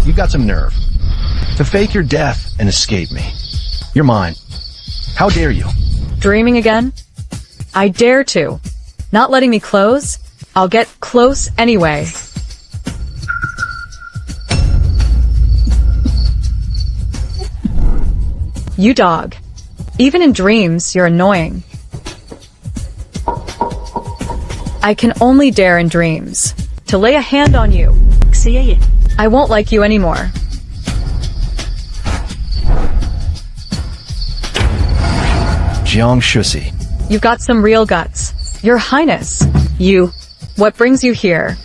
You got some nerve to fake your death and escape me. You're mine. How dare you? Dreaming again? I dare to. Not letting me close? I'll get close anyway. You dog. Even in dreams, you're annoying. I can only dare in dreams to lay a hand on you. I won't like you anymore. Jiang Shuci. You've got some real guts. Your Highness. You. What brings you here?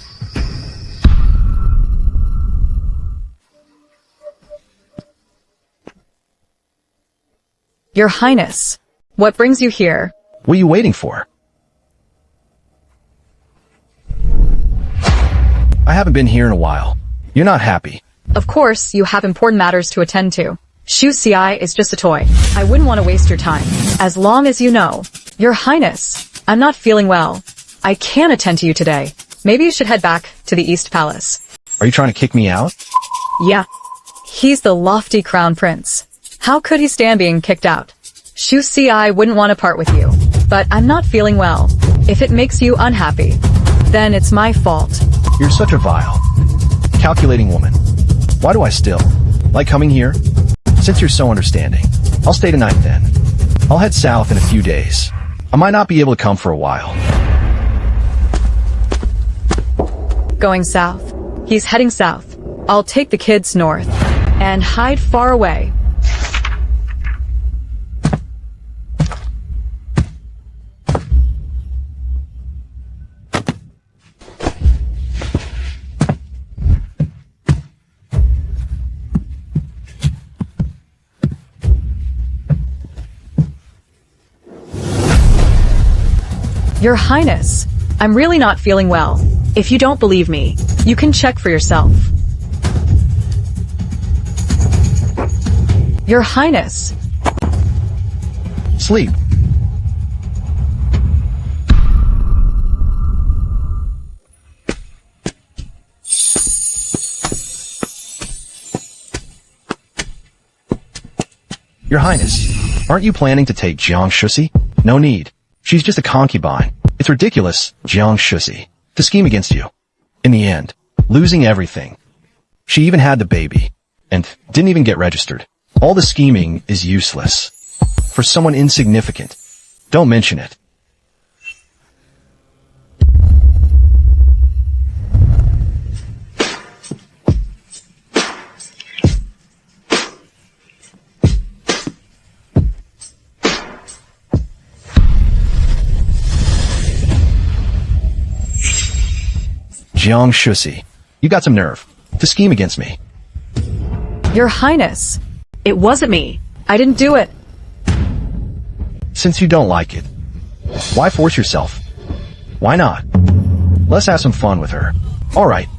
Your Highness. What brings you here? What are you waiting for? I haven't been here in a while. You're not happy. Of course, you have important matters to attend to. Shuci is just a toy. I wouldn't want to waste your time. As long as you know. Your Highness, I'm not feeling well. I can't attend to you today. Maybe you should head back to the East Palace. Are you trying to kick me out? Yeah. He's the lofty Crown Prince. How could he stand being kicked out? Shuci wouldn't want to part with you. But I'm not feeling well. If it makes you unhappy, then it's my fault. You're such a vile, calculating woman. Why do I still like coming here? Since you're so understanding, I'll stay tonight then. I'll head south in a few days. I might not be able to come for a while. Going south. He's heading south. I'll take the kids north and hide far away. Your Highness, I'm really not feeling well. If you don't believe me, you can check for yourself. Your Highness. Sleep. Your Highness, aren't you planning to take Jiang Shuci? No need. She's just a concubine. It's ridiculous, Jiang Shuci, to scheme against you. In the end, losing everything. She even had the baby, and didn't even get registered. All the scheming is useless. For someone insignificant. Don't mention it. Jiang Shuci, you got some nerve to scheme against me. Your Highness, it wasn't me. I didn't do it. Since you don't like it, why force yourself? Why not? Let's have some fun with her. All right.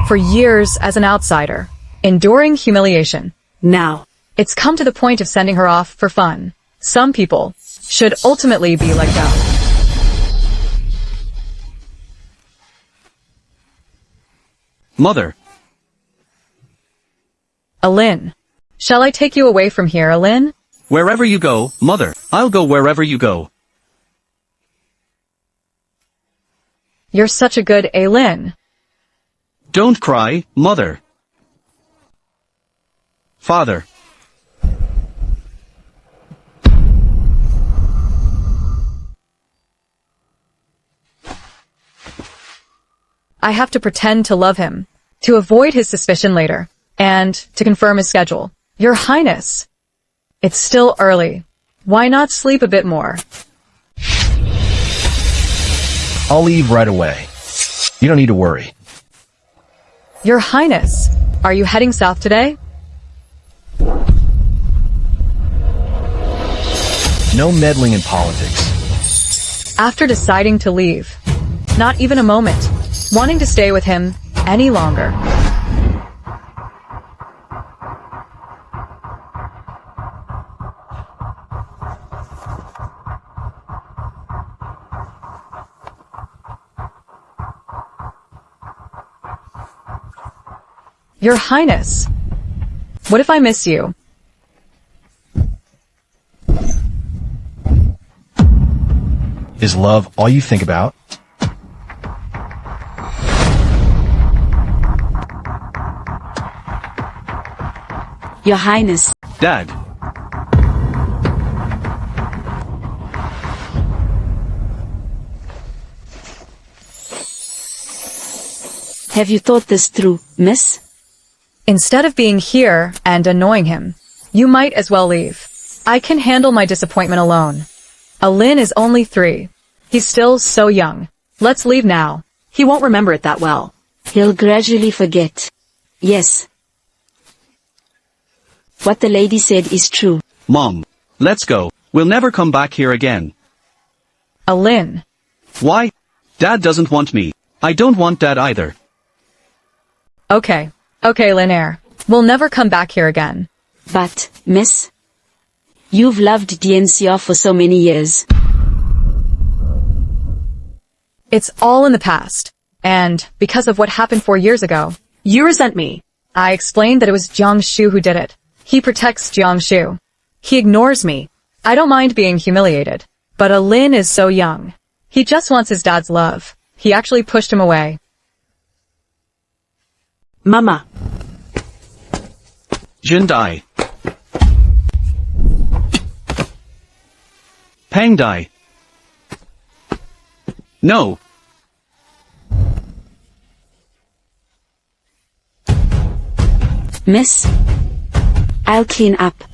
For years as an outsider, enduring humiliation. Now, it's come to the point of sending her off for fun. Some people should ultimately be let go. Mother. Alin. Shall I take you away from here, Alin? Wherever you go, Mother. I'll go wherever you go. You're such a good Alin. Don't cry, Mother. Father. I have to pretend to love him, to avoid his suspicion later, and to confirm his schedule. Your Highness, it's still early. Why not sleep a bit more? I'll leave right away. You don't need to worry. Your Highness, are you heading south today? No meddling in politics. After deciding to leave, not even a moment, wanting to stay with him any longer. Your Highness. What if I miss you? Is love all you think about? Your Highness. Dad. Have you thought this through, miss? Instead of being here and annoying him, you might as well leave. I can handle my disappointment alone. Alin is only 3. He's still so young. Let's leave now. He won't remember it that well. He'll gradually forget. Yes. What the lady said is true. Mom. Let's go. We'll never come back here again. Alin. Why? Dad doesn't want me. I don't want Dad either. Okay, Linaire. We'll never come back here again. But, miss, you've loved Diencia for so many years. It's all in the past. And, because of what happened 4 years ago, You resent me. I explained that it was Jiang Shuci who did it. He protects Jiang Shuci. He ignores me. I don't mind being humiliated. But Alin is so young. He just wants his dad's love. He actually pushed him away. Mama. Jin Dai. Pang Dai. No. Miss, I'll clean up.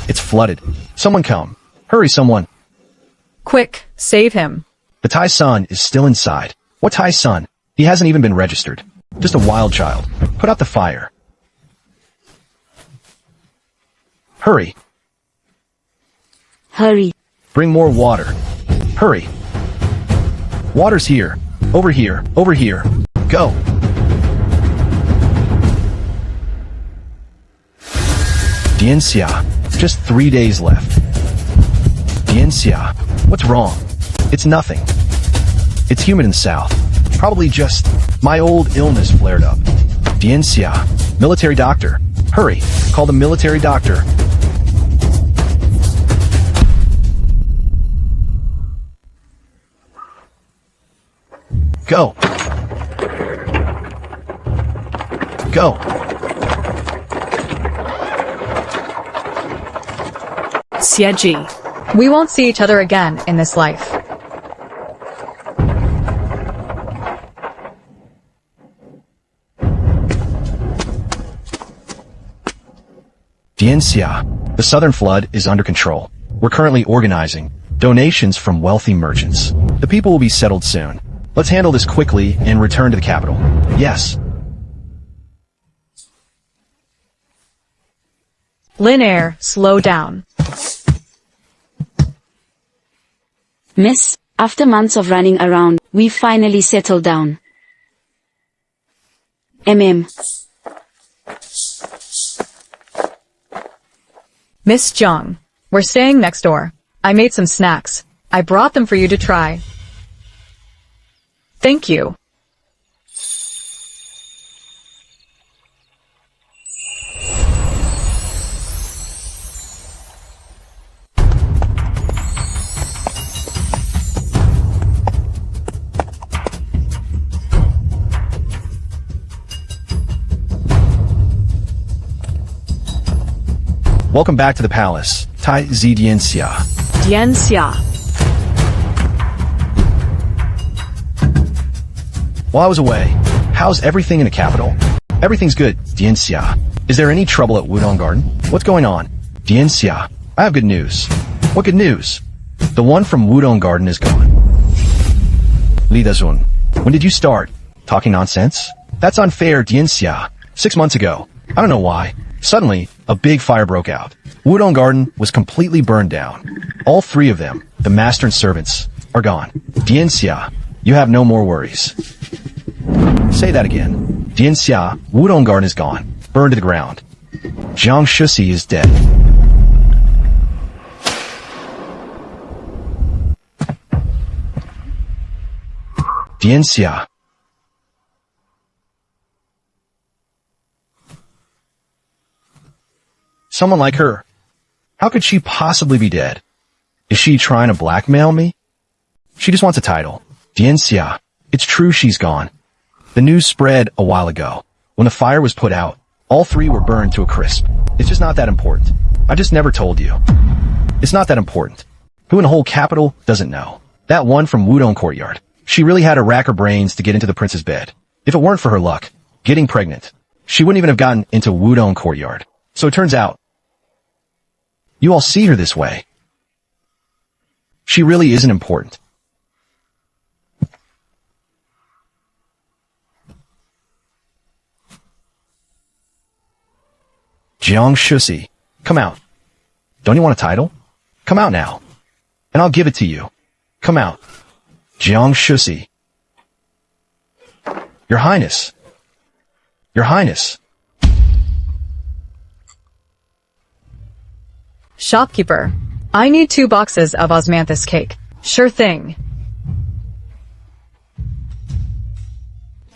It's flooded. Someone come. Hurry, someone. Quick, save him. The Tai son is still inside. What Tai son? He hasn't even been registered. Just a wild child. Put out the fire. Hurry. Hurry. Bring more water. Hurry. Water's here. Over here. Over here. Go. Diencia. Just 3 days left. Diencia. What's wrong? It's nothing. It's humid in the south. Probably just my old illness flared up. Diencia. Military doctor. Hurry. Call the military doctor. Go. Go. Xie Ji. We won't see each other again in this life. Diencia. The southern flood is under control. We're currently organizing donations from wealthy merchants. The people will be settled soon. Let's handle this quickly and return to the capital. Yes. Linaire, slow down. Miss, after months of running around, we finally settled down. Miss Jiang, we're staying next door. I made some snacks. I brought them for you to try. Thank you. Welcome back to the palace. Tai Zi Diencia. Diencia. While I was away, how's everything in the capital? Everything's good, Diencia. Is there any trouble at Wudong Garden? What's going on? Diencia, I have good news. What good news? The one from Wudong Garden is gone. Li Dazun, when did you start? Talking nonsense? That's unfair, Diencia. 6 months ago. I don't know why. Suddenly, a big fire broke out. Wudong Garden was completely burned down. All 3 of them, the master and servants, are gone. Diencia, you have no more worries. Say that again. Diencia, Wudong Garden is gone. Burned to the ground. Jiang Shuci is dead. Diencia. Someone like her. How could she possibly be dead? Is she trying to blackmail me? She just wants a title. Jiang Xia. It's true she's gone. The news spread a while ago. When the fire was put out, all three were burned to a crisp. It's just not that important. I just never told you. It's not that important. Who in the whole capital doesn't know? That one from Wudong Courtyard. She really had to rack her brains to get into the prince's bed. If it weren't for her luck, getting pregnant, she wouldn't even have gotten into Wudong Courtyard. So it turns out, you all see her this way. She really isn't important. Jiang Shuci, come out. Don't you want a title? Come out now. And I'll give it to you. Come out. Jiang Shuci. Your Highness. Your Highness. Shopkeeper, I need 2 boxes of osmanthus cake. Sure thing.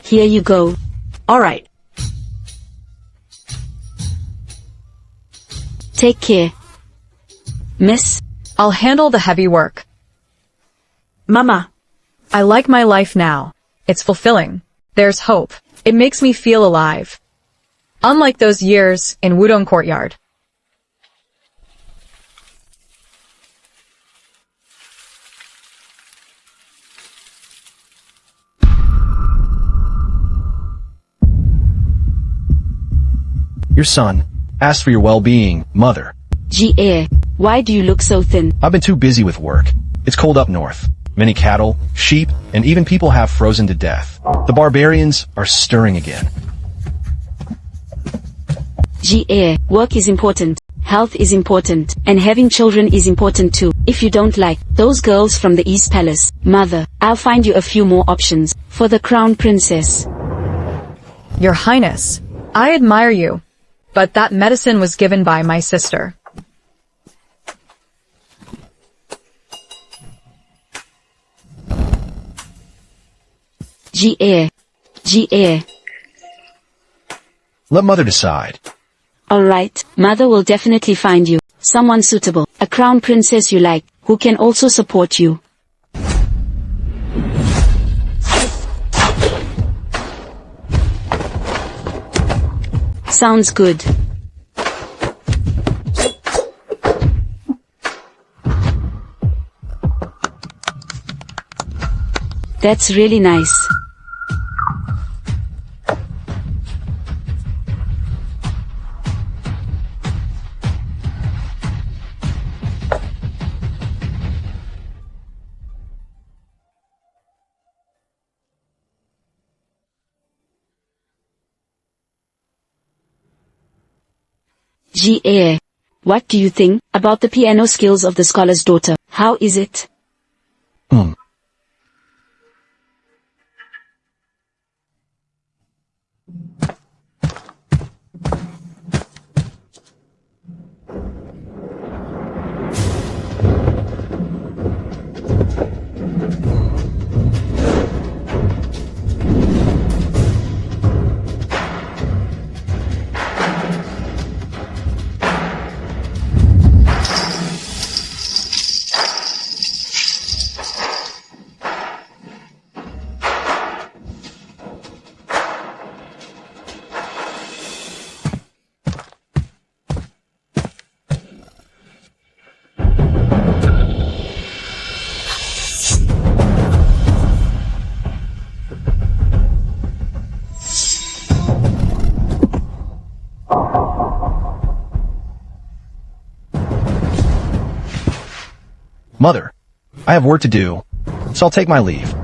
Here you go. All right. Take care. Miss, I'll handle the heavy work. Mama. I like my life now. It's fulfilling. There's hope. It makes me feel alive. Unlike those years in Wudong Courtyard. Your son asked for your well-being, mother. G.A., why do you look so thin? I've been too busy with work. It's cold up north. Many cattle, sheep, and even people have frozen to death. The barbarians are stirring again. G.A., work is important, health is important, and having children is important too. If you don't like those girls from the East Palace, mother, I'll find you a few more options for the Crown Princess. Your Highness, I admire you, but that medicine was given by my sister. G.A. G.A. Let mother decide. Alright, mother will definitely find you someone suitable, a crown princess you like, who can also support you. Sounds good. That's really nice. G.A. What do you think about the piano skills of the scholar's daughter? How is it? Mother, I have work to do, so I'll take my leave.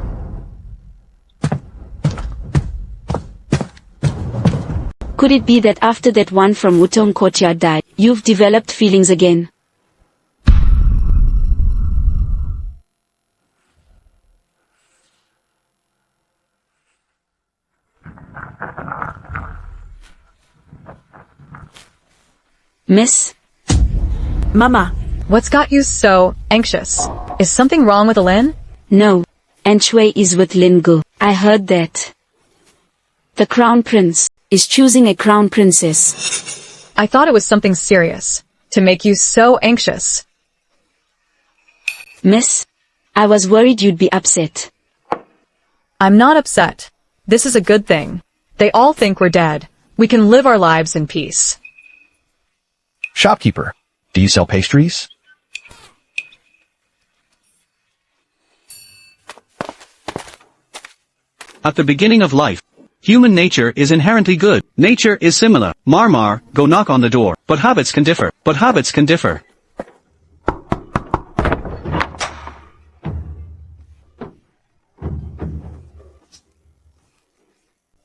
Could it be that after that one from Wudong Courtyard died, you've developed feelings again? Miss? Mama. What's got you so anxious? Is something wrong with Lin? No. And Shui is with Lin Gu. I heard that. The crown prince is choosing a crown princess. I thought it was something serious, to make you so anxious. Miss, I was worried you'd be upset. I'm not upset. This is a good thing. They all think we're dead. We can live our lives in peace. Shopkeeper, do you sell pastries? At the beginning of life, human nature is inherently good. Nature is similar. Marmar, go knock on the door. But habits can differ. But habits can differ.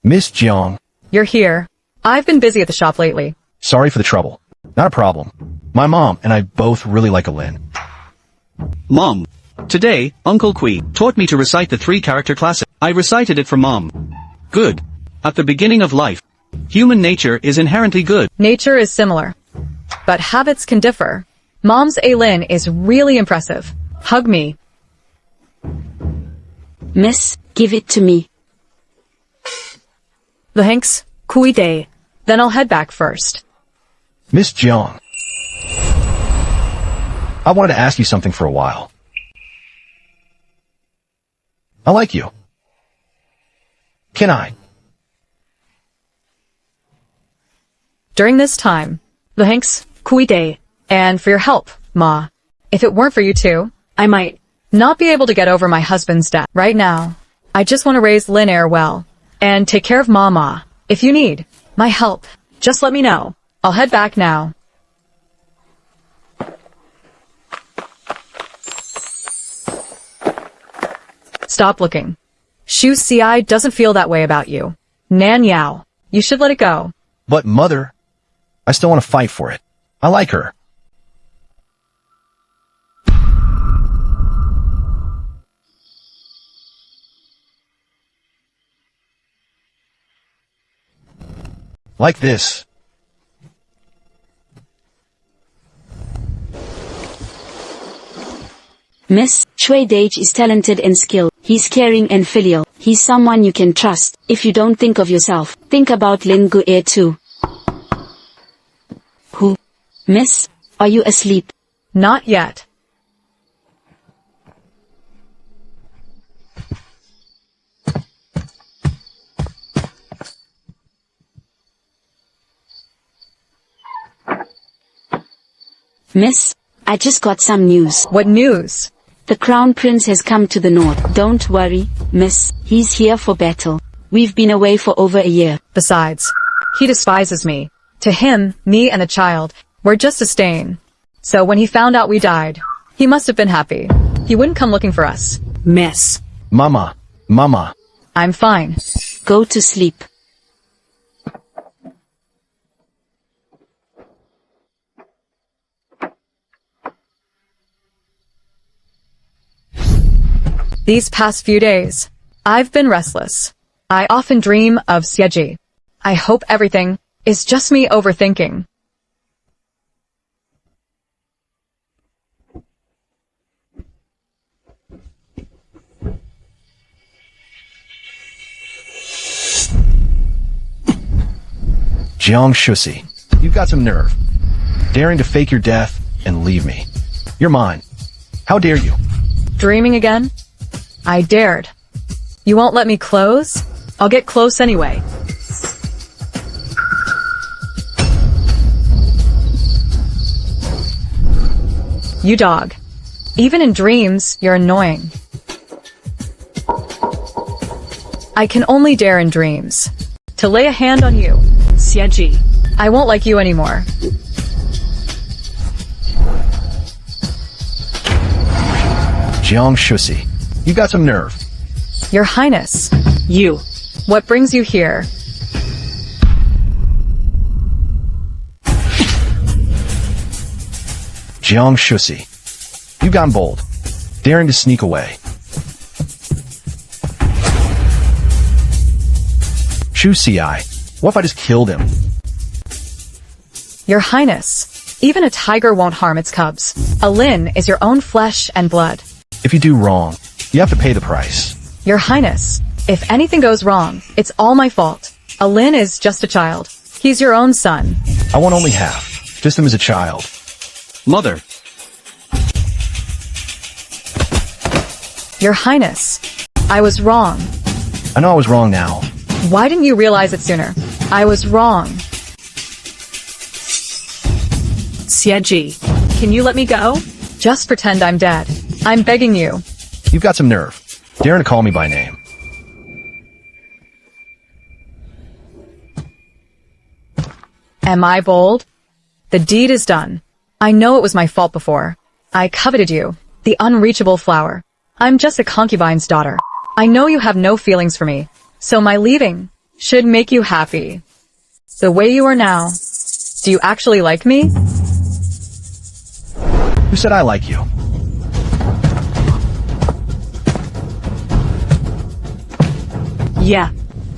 Miss Jiang, You're here. I've been busy at the shop lately. sorry for the trouble. Not a problem. My mom and I both really like Alin. Mom. Today, Uncle Kui taught me to recite the 3-character classic. I recited it for Mom. Good. At the beginning of life, human nature is inherently good. Nature is similar, but habits can differ. Mom's Alin is really impressive. Hug me. Miss, give it to me. Thanks, Kui Day. Then I'll head back first. Miss Jiang, I wanted to ask you something for a while. I like you. Can I? During this time, thanks, Kui Day, and for your help, Ma. If it weren't for you two, I might not be able to get over my husband's death. Right now, I just want to raise Linear well, and take care of Mama. If you need my help, just let me know. I'll head back now. Stop looking. Shuci doesn't feel that way about you. Nan Yao, you should let it go. But mother, I still want to fight for it. I like her. Like this. Miss, Shui Dage is talented and skilled. He's caring and filial. He's someone you can trust. If you don't think of yourself, think about Lin Gu'e too. Who? Miss, are you asleep? Not yet. Miss, I just got some news. What news? The Crown Prince has come to the north. Don't worry, miss, he's here for battle. We've been away for over a year. Besides, he despises me. To him, me and the child, we're just a stain. So when he found out we died, he must have been happy. He wouldn't come looking for us. Miss. Mama. I'm fine. Go to sleep. These past few days, I've been restless. I often dream of Xie Ji. I hope everything is just me overthinking. Jiang Shuci, you've got some nerve. Daring to fake your death and leave me. You're mine. How dare you? Dreaming again? I dared. You won't let me close? I'll get close anyway. You dog. Even in dreams, you're annoying. I can only dare in dreams. To lay a hand on you, Xie Ji. I won't like you anymore. Jiang Shuci, you got some nerve. Your Highness. You. What brings you here? Jiang Shuci, you've gone bold. Daring to sneak away. Shuci, what if I just killed him? Your Highness. Even a tiger won't harm its cubs. A Lin is your own flesh and blood. If you do wrong, you have to pay the price. Your Highness. If anything goes wrong, it's all my fault. A Lin is just a child. He's your own son. I want only half. Just him as a child. Mother. Your Highness. I was wrong. I know I was wrong now. Why didn't you realize it sooner? I was wrong. Xie Ji, can you let me go? Just pretend I'm dead. I'm begging you. You've got some nerve. Daring to call me by name. Am I bold? The deed is done. I know it was my fault before. I coveted you, the unreachable flower. I'm just a concubine's daughter. I know you have no feelings for me, so my leaving should make you happy. The way you are now. Do you actually like me? Who said I like you? Yeah.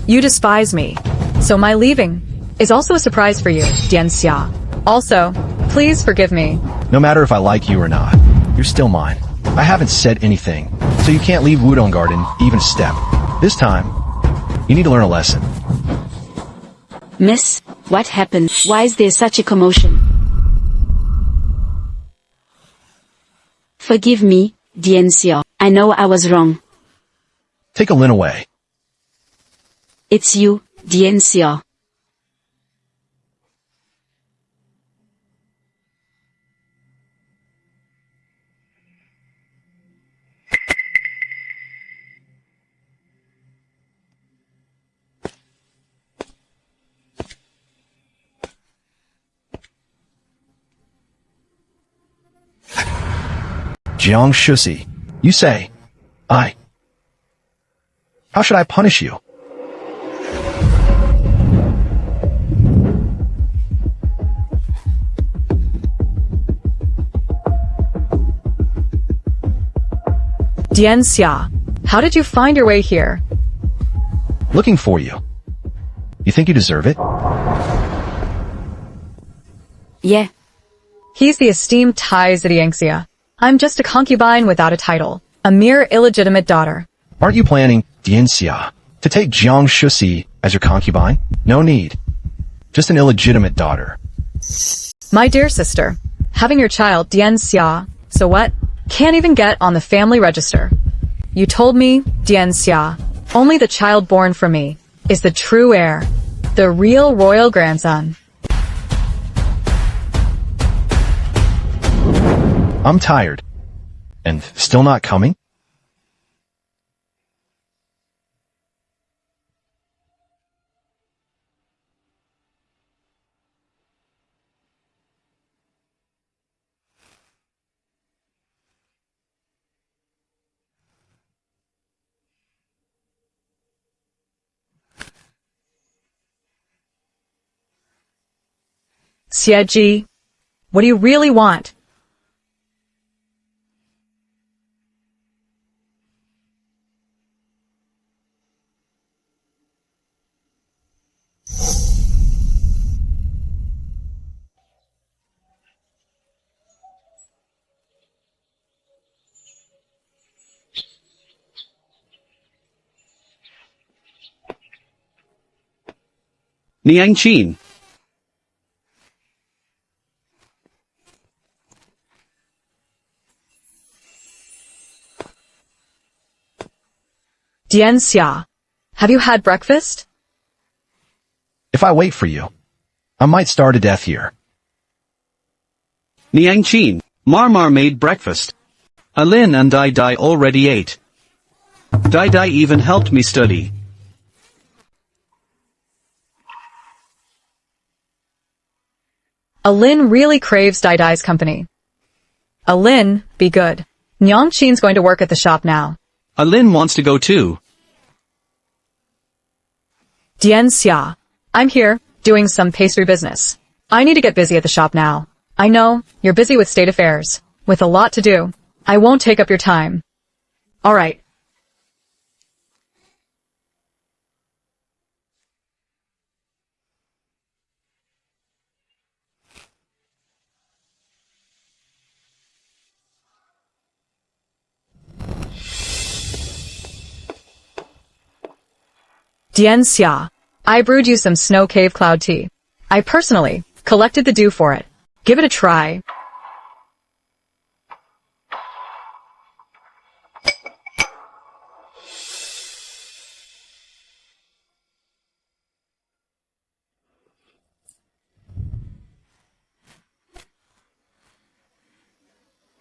You despise me. So my leaving is also a surprise for you, Jiang Xia. Also, please forgive me. No matter if I like you or not, you're still mine. I haven't said anything, so you can't leave Wudong Garden even a step. This time, you need to learn a lesson. Miss, what happened? Why is there such a commotion? Forgive me, Jiang Xia. I know I was wrong. Take a Lin away. It's you, Jiang Xia. Jiang Shuci. You say, How should I punish you? Jiang Xia, how did you find your way here? Looking for you. You think you deserve it? Yeah. He's the esteemed Tai Zidiangxia. I'm just a concubine without a title, a mere illegitimate daughter. Aren't you planning, Jiang Xia, to take Jiang Shuci as your concubine? No need. Just an illegitimate daughter. My dear sister, having your child, Jiang Xia, so what? Can't even get on the family register. You told me, Jiang Xia, only the child born from me is the true heir, the real royal grandson. I'm tired. And still not coming? Xie Ji, what do you really want? Niang Qin. Jiang Xia, have you had breakfast? If I wait for you, I might starve to death here. Niang Qin. Marmar made breakfast. Alin and Dai already ate. Dai even helped me study. Alin really craves Dai's company. Alin, be good. Niang Qin's going to work at the shop now. Alin wants to go too. Jiang Xia, I'm here, doing some pastry business. I need to get busy at the shop now. I know, you're busy with state affairs, with a lot to do. I won't take up your time. Alright. Jiang Xia, I brewed you some snow cave cloud tea. I personally collected the dew for it. Give it a try.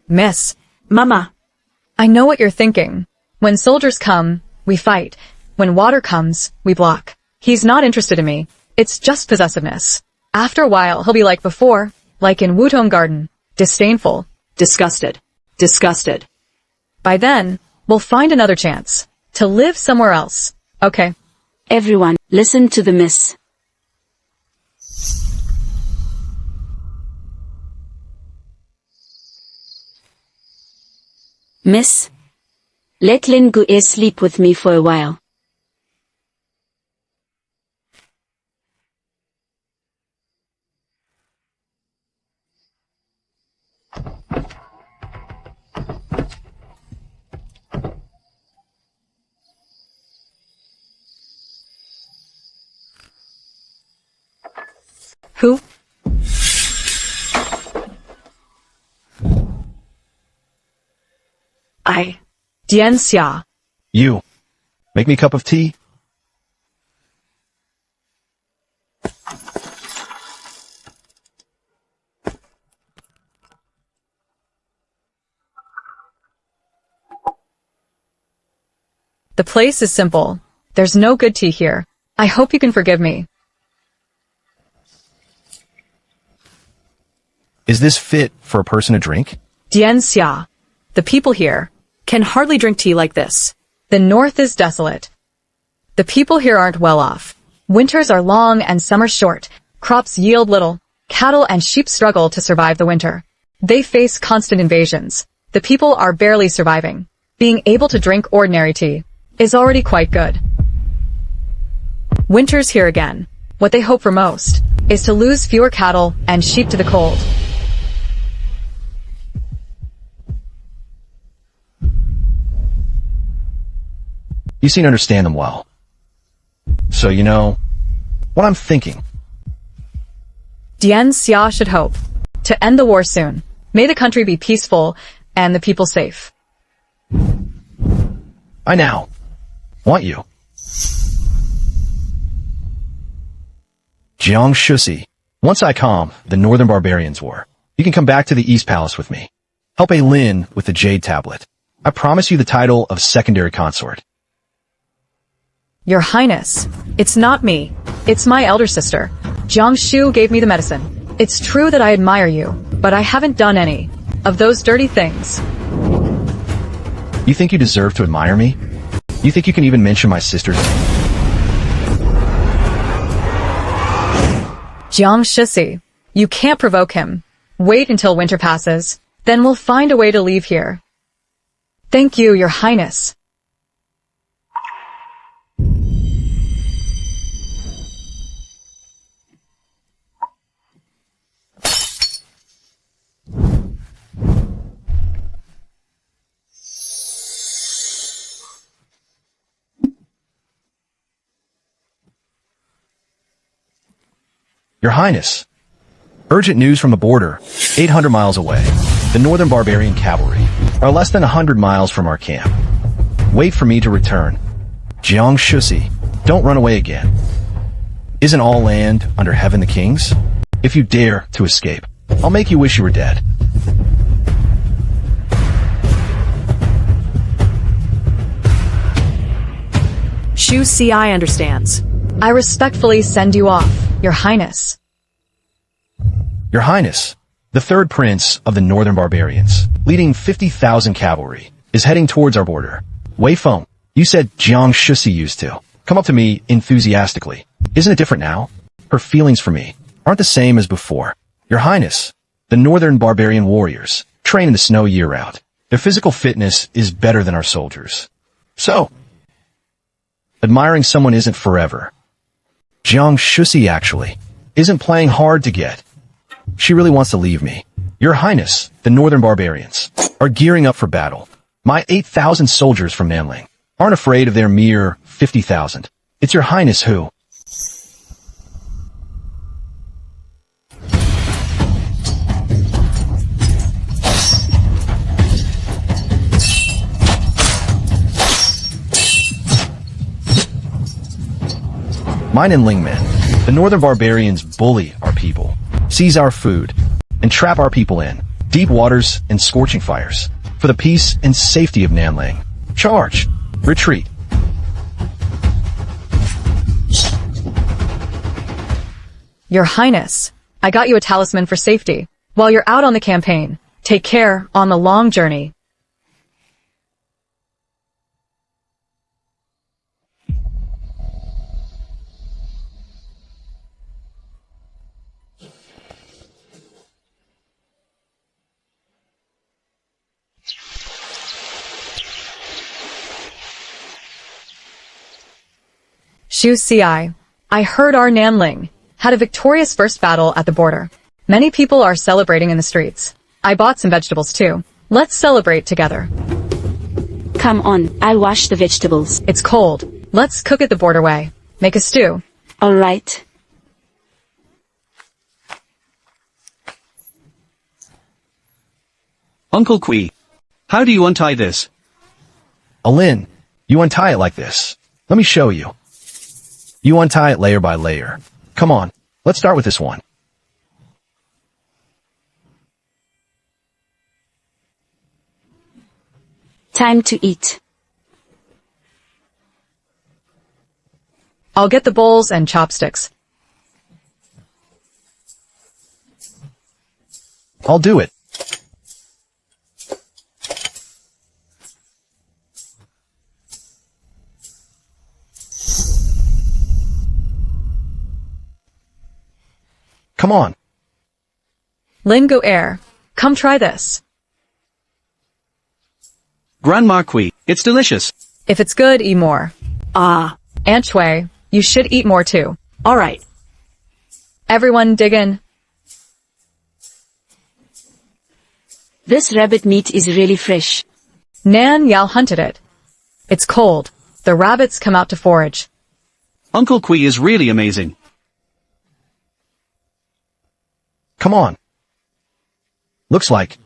Miss, Mama. I know what you're thinking. When soldiers come, we fight. When water comes, we block. He's not interested in me. It's just possessiveness. After a while, he'll be like before, like in Wutong Garden. Disdainful. Disgusted. Disgusted. By then, we'll find another chance to live somewhere else. Okay. Everyone, listen to the miss. Miss, let Lin Gue sleep with me for a while. Who? Jiang Xia. You. Make me a cup of tea? The place is simple. There's no good tea here. I hope you can forgive me. Is this fit for a person to drink? Jiang Xia. The people here Can hardly drink tea like this. The north is desolate. The people here aren't well off. Winters are long and summers short. Crops yield little. Cattle and sheep struggle to survive the winter. They face constant invasions. The people are barely surviving. Being able to drink ordinary tea is already quite good. Winter's here again. What they hope for most is to lose fewer cattle and sheep to the cold. You seem to understand them well. So you know what I'm thinking. Jiang Xia should hope to end the war soon. May the country be peaceful and the people safe. I now want you. Jiang Shuci. Once I calm the Northern Barbarians' war, you can come back to the East Palace with me. Help A Lin with the Jade Tablet. I promise you the title of secondary consort. Your Highness, it's not me. It's my elder sister. Jiang Shu gave me the medicine. It's true that I admire you, but I haven't done any of those dirty things. You think you deserve to admire me? You think you can even mention my sister's name? Jiang Shuci, you can't provoke him. Wait until winter passes, then we'll find a way to leave here. Thank you, Your Highness. Your Highness, urgent news from the border, 800 miles away. The Northern Barbarian Cavalry are less than 100 miles from our camp. Wait for me to return. Jiang Shuci, don't run away again. Isn't all land under heaven the king's? If you dare to escape, I'll make you wish you were dead. Shu Ci understands. I respectfully send you off, Your Highness. Your Highness, the third prince of the Northern Barbarians, leading 50,000 cavalry, is heading towards our border. Wei Feng, you said Jiang Shuci used to come up to me enthusiastically. Isn't it different now? Her feelings for me aren't the same as before. Your Highness, the Northern Barbarian warriors train in the snow year-round. Their physical fitness is better than our soldiers. So, admiring someone isn't forever. Jiang Shuci, actually, isn't playing hard to get. She really wants to leave me. Your Highness, the Northern Barbarians, are gearing up for battle. My 8,000 soldiers from Nanling aren't afraid of their mere 50,000. It's Your Highness who... Mine and Ling men. The northern barbarians bully our people, seize our food, and trap our people in deep waters and scorching fires. For the peace and safety of Nanling. Charge! Retreat! Your Highness, I got you a talisman for safety. While you're out on the campaign, take care on the long journey. Shuci, I heard our Nanling had a victorious first battle at the border. Many people are celebrating in the streets. I bought some vegetables too. Let's celebrate together. Come on, I'll wash the vegetables. It's cold. Let's cook it the border way. Make a stew. Alright. Uncle Kui, how do you untie this? Alin, you untie it like this. Let me show you. You untie it layer by layer. Come on, let's start with this one. Time to eat. I'll get the bowls and chopsticks. I'll do it. Come on. Lingo Air, come try this. Grand Marquis, it's delicious. If it's good, eat more. Ah, Aunt Shui, you should eat more too. alright. Everyone dig in. This rabbit meat is really fresh. Nan Yao hunted it. It's cold. The rabbits come out to forage. Uncle Kui is really amazing. Come on. Looks like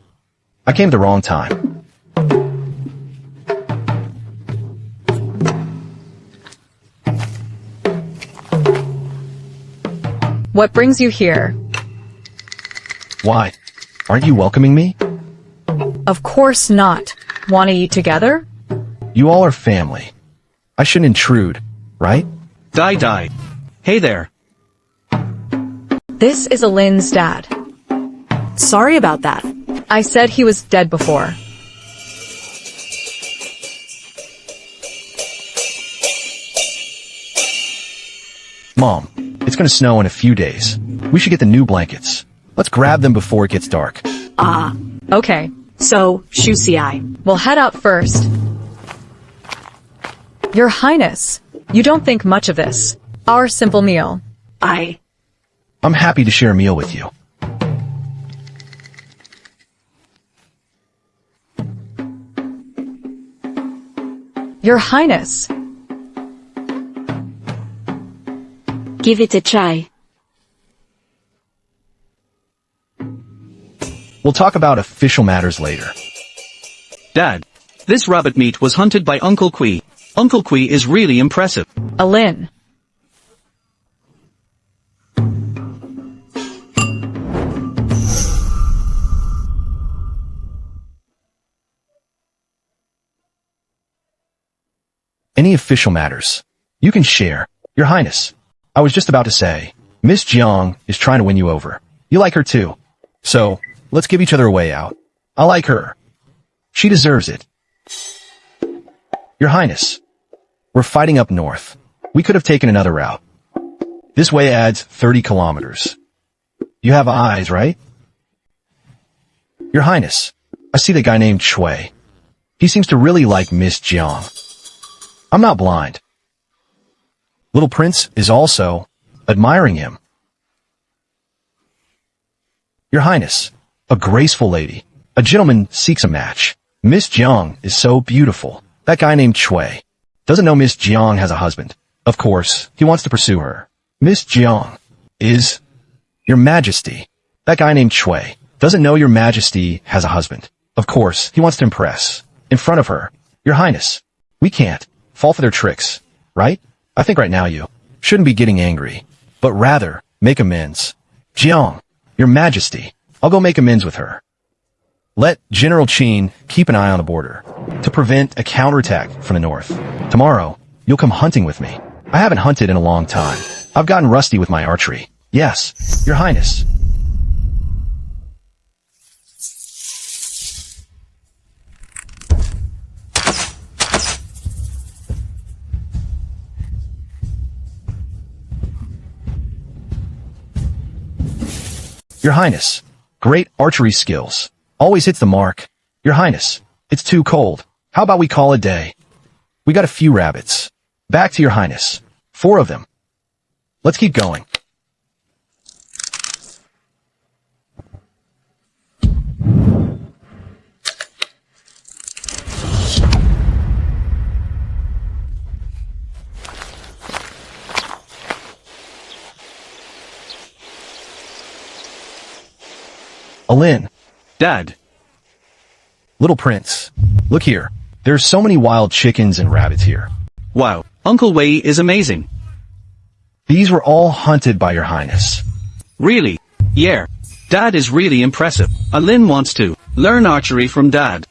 I came the wrong time. What brings you here? Why? Aren't you welcoming me? Of course not. Want to eat together? You all are family. I shouldn't intrude, right? Die. Hey there. This is Alin's dad. Sorry about that. I said he was dead before. Mom, it's gonna snow in a few days. We should get the new blankets. Let's grab them before it gets dark. Ah, Okay, so, Shuci. we'll head out first. Your Highness, you don't think much of this. Our simple meal. I'm happy to share a meal with you. Your Highness, Give it a try. We'll talk about official matters later. Dad, this rabbit meat was hunted by Uncle Kui. Uncle Kui is really impressive. Alin. Any official matters. You can share. Your Highness. I was just about to say, Miss Jiang is trying to win you over. You like her too. So, let's give each other a way out. I like her. She deserves it. Your Highness. We're fighting up north. We could have taken another route. This way adds 30 kilometers. You have eyes, right? Your Highness. I see the guy named Shui. He seems to really like Miss Jiang. I'm not blind. Little Prince is also admiring him. Your Highness, a graceful lady. A gentleman seeks a match. Miss Jiang is so beautiful. That guy named Shui doesn't know Miss Jiang has a husband. Of course, he wants to pursue her. Miss Jiang is Your Majesty. That guy named Shui doesn't know Your Majesty has a husband. Of course, he wants to impress. In front of her. Your Highness, we can't fall for their tricks, right? I think right now you shouldn't be getting angry, but rather make amends. Jiang, your majesty, I'll go make amends with her. Let General Qin keep an eye on the border to prevent a counterattack from the north. Tomorrow, you'll come hunting with me. I haven't hunted in a long time. I've gotten rusty with my archery. Yes, your highness. Your highness, great archery skills. Always hits the mark. Your highness, it's too cold. How about we call it a day? We got a few rabbits. Back to your highness. 4 of them. Let's keep going. Alin. Dad. Little prince. Look here. There's so many wild chickens and rabbits here. Wow, Uncle Wei is amazing. These were all hunted by your highness. Really? Yeah. Dad is really impressive. Alin wants to learn archery from Dad.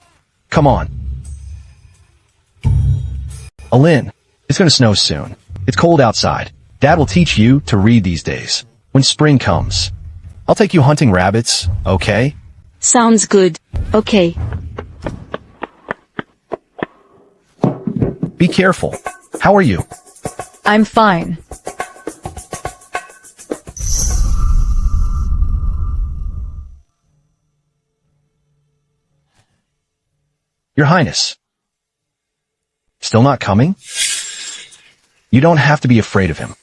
Come on. Alin, it's gonna snow soon. It's cold outside. Dad will teach you to read these days. When spring comes. I'll take you hunting rabbits, okay? Sounds good. Okay. Be careful. How are you? I'm fine. Your highness. Still not coming? You don't have to be afraid of him.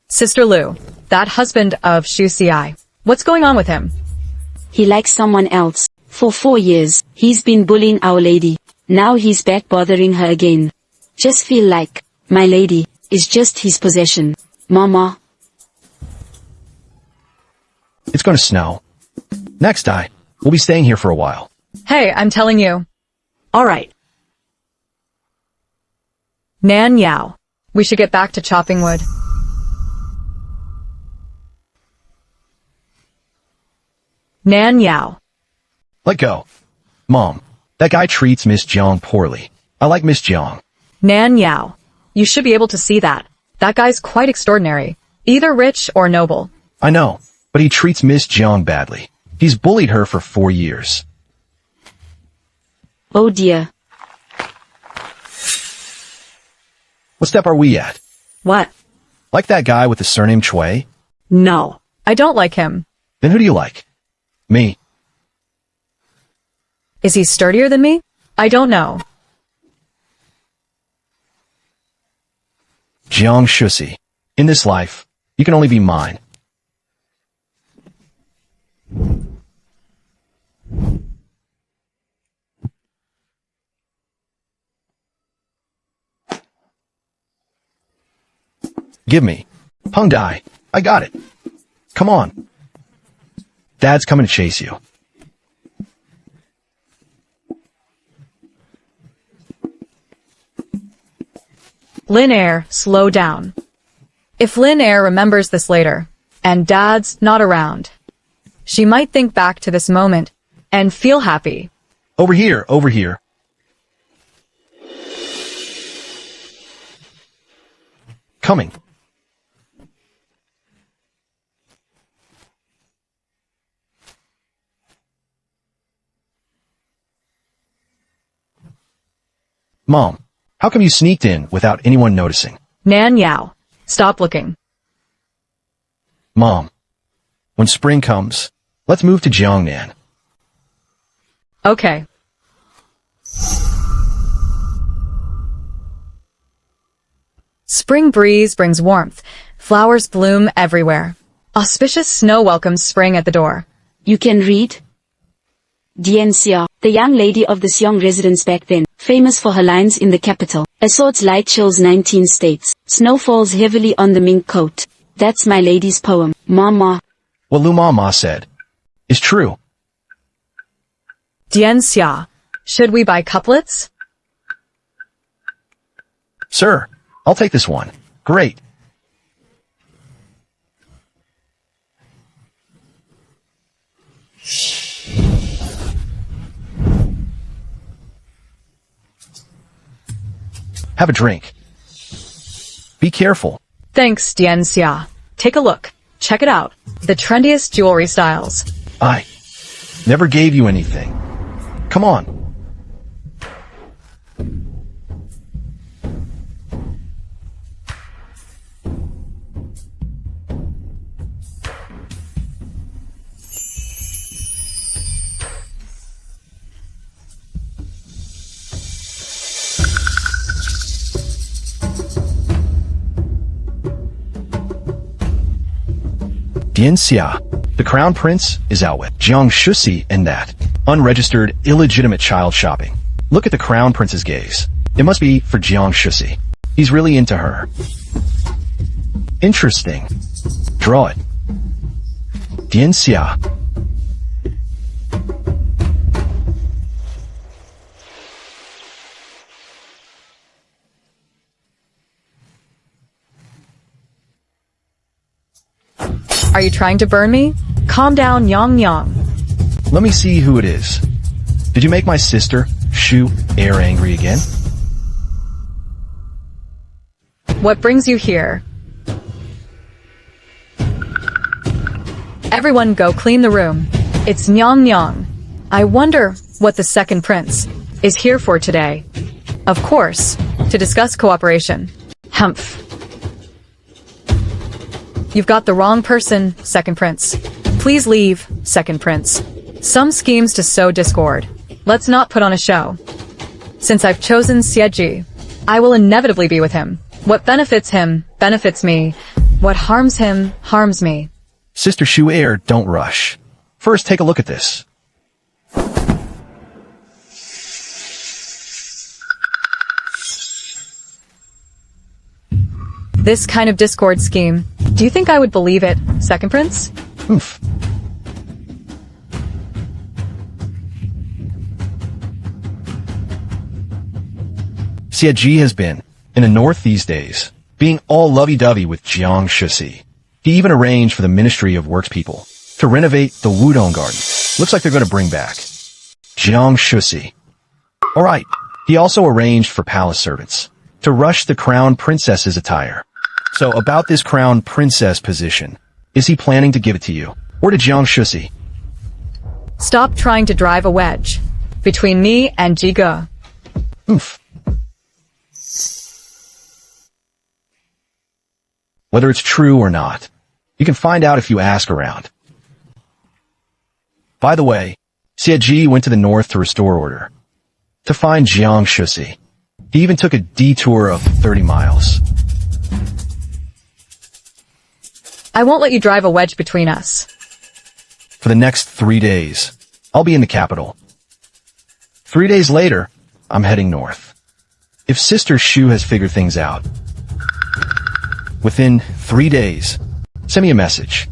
Sister Lu, that husband of Shuci, what's going on with him? He likes someone else. For 4 years, he's been bullying our lady. Now he's back bothering her again. Just feel like, my lady, is just his possession. Mama. It's gonna snow. Next time, we'll be staying here for a while. Hey, I'm telling you. All right. Nan Yao. We should get back to chopping wood. Nan Yao. Let go. Mom, that guy treats Miss Jiang poorly. I like Miss Jiang. Nan Yao. You should be able to see that. That guy's quite extraordinary. Either rich or noble. I know, but he treats Miss Jiang badly. He's bullied her for 4 years. Oh dear. What step are we at? What? Like that guy with the surname Chui? No. I don't like him. Then who do you like? Me. Is he sturdier than me? I don't know. Jiang Shuci. In this life, you can only be mine. Give me. Peng Dai. I got it. Come on. Dad's coming to chase you. Lin Air, slow down. If Lin Air remembers this later, and Dad's not around, she might think back to this moment and feel happy. Over here, over here. Coming. Mom, how come you sneaked in without anyone noticing? Nan Yao, stop looking. Mom, when spring comes, let's move to Jiangnan. Okay. Spring breeze brings warmth. Flowers bloom everywhere. Auspicious snow welcomes spring at the door. You can read? Dian Xia, the young lady of the Xiong residence back then, famous for her lines in the capital. A sword's light chills 19 states. Snow falls heavily on the mink coat. That's my lady's poem. Mama. What Lu Mama said is true. Dian Xia, should we buy couplets? Sir, I'll take this one. Great. Have a drink. Be careful. Thanks, Jiang Xia. Take a look. Check it out. The trendiest jewelry styles. I never gave you anything. Come on. Jiang Xia, the Crown Prince, is out with Jiang Shuci and that unregistered, illegitimate child shopping. Look at the Crown Prince's gaze. It must be for Jiang Shuci. He's really into her. Interesting. Draw it. Jiang Xia. Are you trying to burn me? Calm down, Yang Yang. Let me see who it is. Did you make my sister, Shu, angry again? What brings you here? Everyone go clean the room. It's Nyang Nyang. I wonder what the second prince is here for today. Of course, to discuss cooperation. Humph. You've got the wrong person, second prince. Please leave, second prince. Some schemes to sow discord. Let's not put on a show. Since I've chosen Xie Ji, I will inevitably be with him. What benefits him, benefits me. What harms him, harms me. Sister Shu, don't rush. First, take a look at this. This kind of discord scheme. Do you think I would believe it, second prince? Oof. Xie Ji has been in the north these days, being all lovey-dovey with Jiang Shuci. He even arranged for the Ministry of Works people to renovate the Wudong Garden. Looks like they're going to bring back Jiang Shuci. Alright, he also arranged for palace servants to rush the crown princess's attire. So about this crown princess position, is he planning to give it to you, or to Jiang Shuci? Stop trying to drive a wedge between me and Jiga. Oof. Whether it's true or not, you can find out if you ask around. By the way, Xie Ji went to the north to restore order, to find Jiang Shuci. He even took a detour of 30 miles. I won't let you drive a wedge between us. For the next 3 days, I'll be in the capital. 3 days later, I'm heading north. If Sister Shu has figured things out, within 3 days, send me a message.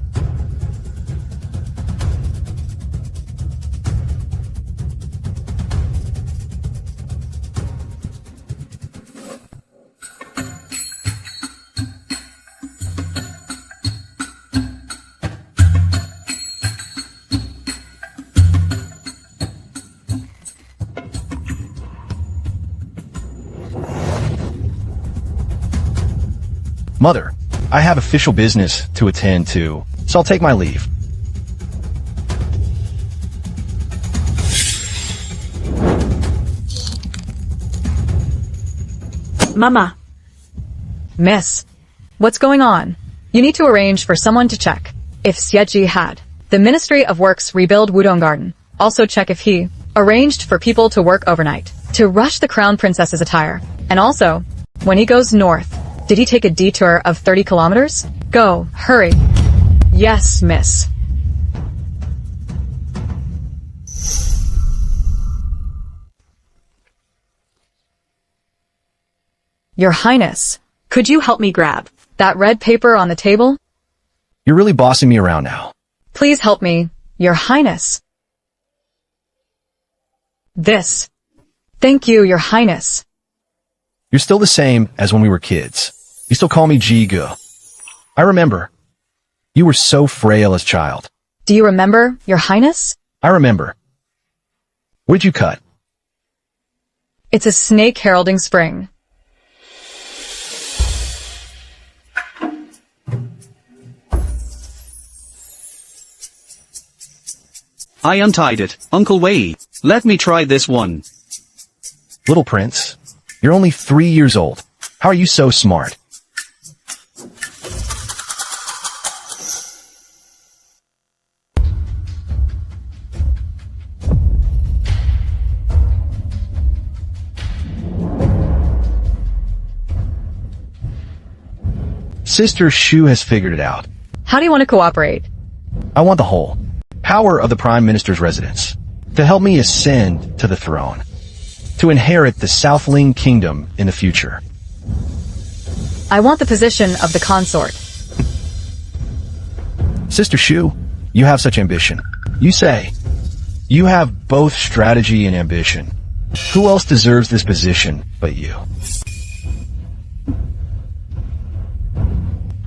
Mother, I have official business to attend to, so I'll take my leave. Mama. Miss, what's going on? You need to arrange for someone to check if Xie Ji had the Ministry of Works rebuild Wudong Garden. Also check if he arranged for people to work overnight to rush the crown princess's attire. And also, when he goes north, did he take a detour of 30 kilometers? Go, hurry. Yes, miss. Your Highness, could you help me grab that red paper on the table? You're really bossing me around now. Please help me, Your Highness. This. Thank you, Your Highness. You're still the same as when we were kids. You still call me Jigu. I remember. You were so frail as child. Do you remember, Your Highness? I remember. What did you cut? It's a snake heralding spring. I untied it, Uncle Wei. Let me try this one. Little prince, you're only 3 years old. How are you so smart? Sister Shu has figured it out. How do you want to cooperate? I want the whole power of the Prime Minister's residence to help me ascend to the throne, to inherit the Southling Kingdom in the future. I want the position of the consort. Sister Shu, you have such ambition. You say, you have both strategy and ambition. Who else deserves this position but you?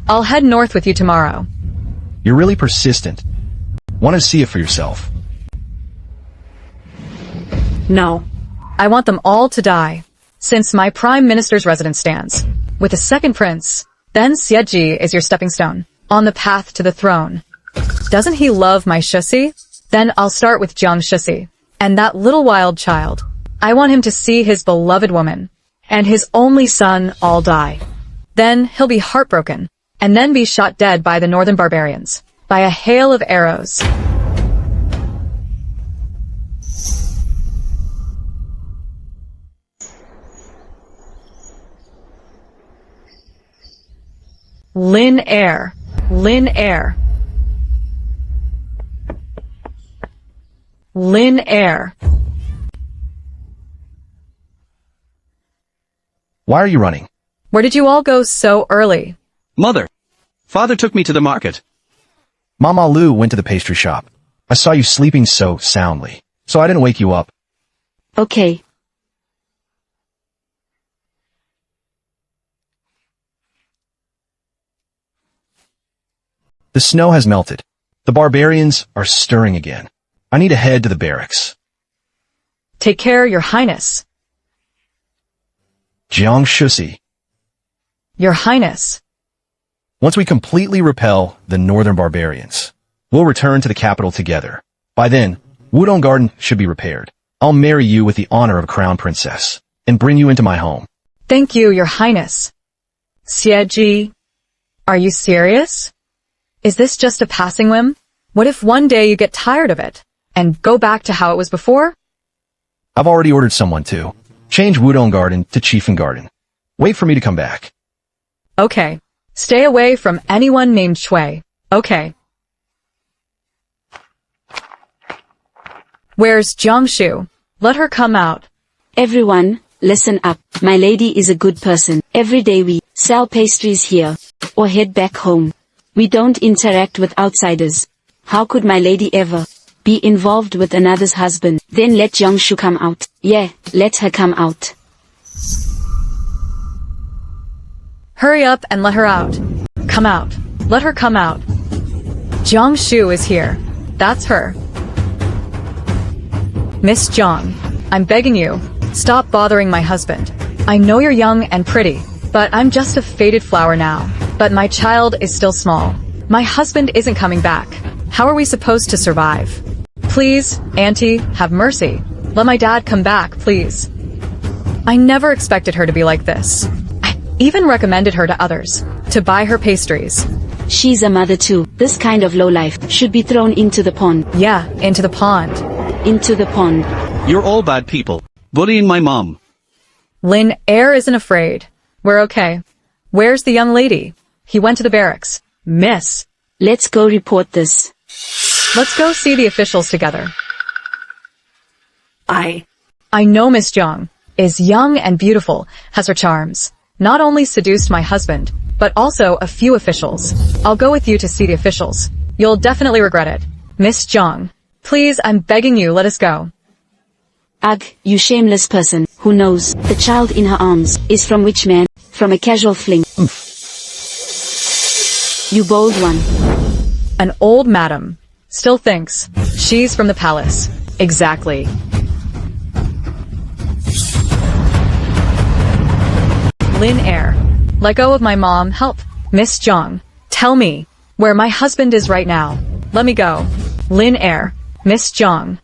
I'll head north with you tomorrow. You're really persistent. Want to see it for yourself. No. I want them all to die. Since my Prime Minister's residence stands. With the second prince, then Xie Ji is your stepping stone. On the path to the throne. Doesn't he love my Shuci? Then I'll start with Jiang Shuci. And that little wild child. I want him to see his beloved woman. And his only son all die. Then he'll be heartbroken. And then be shot dead by the northern barbarians. By a hail of arrows. Lin Air. Lin Air. Lin Air. Why are you running? Where did you all go so early? Mother. Father took me to the market. Mama Lu went to the pastry shop. I saw you sleeping so soundly, so I didn't wake you up. Okay. The snow has melted. The barbarians are stirring again. I need to head to the barracks. Take care, Your Highness. Jiang Shuci. Your Highness. Once we completely repel the northern barbarians, we'll return to the capital together. By then, Wudong Garden should be repaired. I'll marry you with the honor of a crown princess and bring you into my home. Thank you, Your Highness. Xie Ji, are you serious? Is this just a passing whim? What if one day you get tired of it and go back to how it was before? I've already ordered someone to change Wudong Garden to Chieftain Garden. Wait for me to come back. Okay. Stay away from anyone named Shui. Okay. Where's Jiangshu? Let her come out. Everyone, listen up. My lady is a good person. Every day we sell pastries here or head back home. We don't interact with outsiders. How could my lady ever be involved with another's husband? Then let Jiangshu come out. Yeah, let her come out. Hurry up and let her out. Come out. Let her come out. Jiangshu is here. That's her. Miss Jiang, I'm begging you, stop bothering my husband. I know you're young and pretty, but I'm just a faded flower now. But my child is still small. My husband isn't coming back. How are we supposed to survive? Please, Auntie, have mercy. Let my dad come back, please. I never expected her to be like this. I even recommended her to others, to buy her pastries. She's a mother too. This kind of lowlife should be thrown into the pond. Yeah, into the pond. Into the pond. You're all bad people. Bullying my mom. Lin Air isn't afraid. We're okay. Where's the young lady? He went to the barracks. Miss. Let's go report this. Let's go see the officials together. I know Miss Jiang is young and beautiful, has her charms. Not only seduced my husband, but also a few officials. I'll go with you to see the officials. You'll definitely regret it. Miss Jiang, please, I'm begging you, let us go. Ugh, you shameless person. Who knows? The child in her arms is from which man? From a casual fling. You bold one. An old madam. Still thinks she's from the palace. Exactly. Lin Air. Let go of my mom. Help. Miss Jiang. Tell me where my husband is right now. Let me go. Lin Air. Miss Jiang.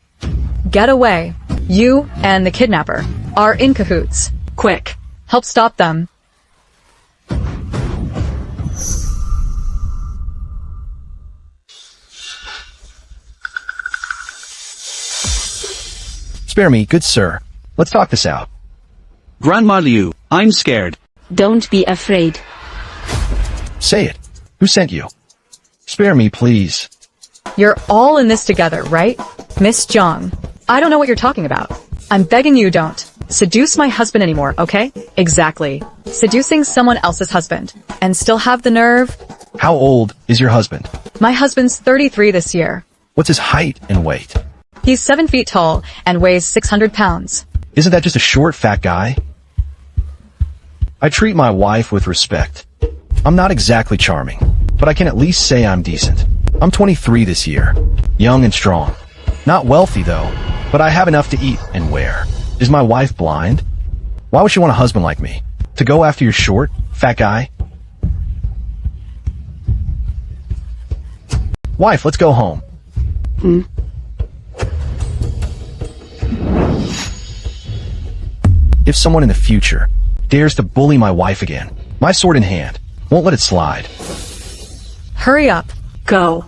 Get away. You and the kidnapper are in cahoots. Quick. Help stop them. Spare me, good sir. Let's talk this out. Grandma Liu, I'm scared. Don't be afraid. Say it. Who sent you? Spare me, please. You're all in this together, right? Miss Jiang. I don't know what you're talking about. I'm begging you don't seduce my husband anymore, okay? Exactly. Seducing someone else's husband. And still have the nerve? How old is your husband? My husband's 33 this year. What's his height and weight? He's 7 feet tall and weighs 600 pounds. Isn't that just a short, fat guy? I treat my wife with respect. I'm not exactly charming, but I can at least say I'm decent. I'm 23 this year, young and strong. Not wealthy though, but I have enough to eat and wear. Is my wife blind? Why would she want a husband like me? To go after your short, fat guy? Wife, let's go home. If someone in the future dares to bully my wife again, my sword in hand, won't let it slide. Hurry up. Go.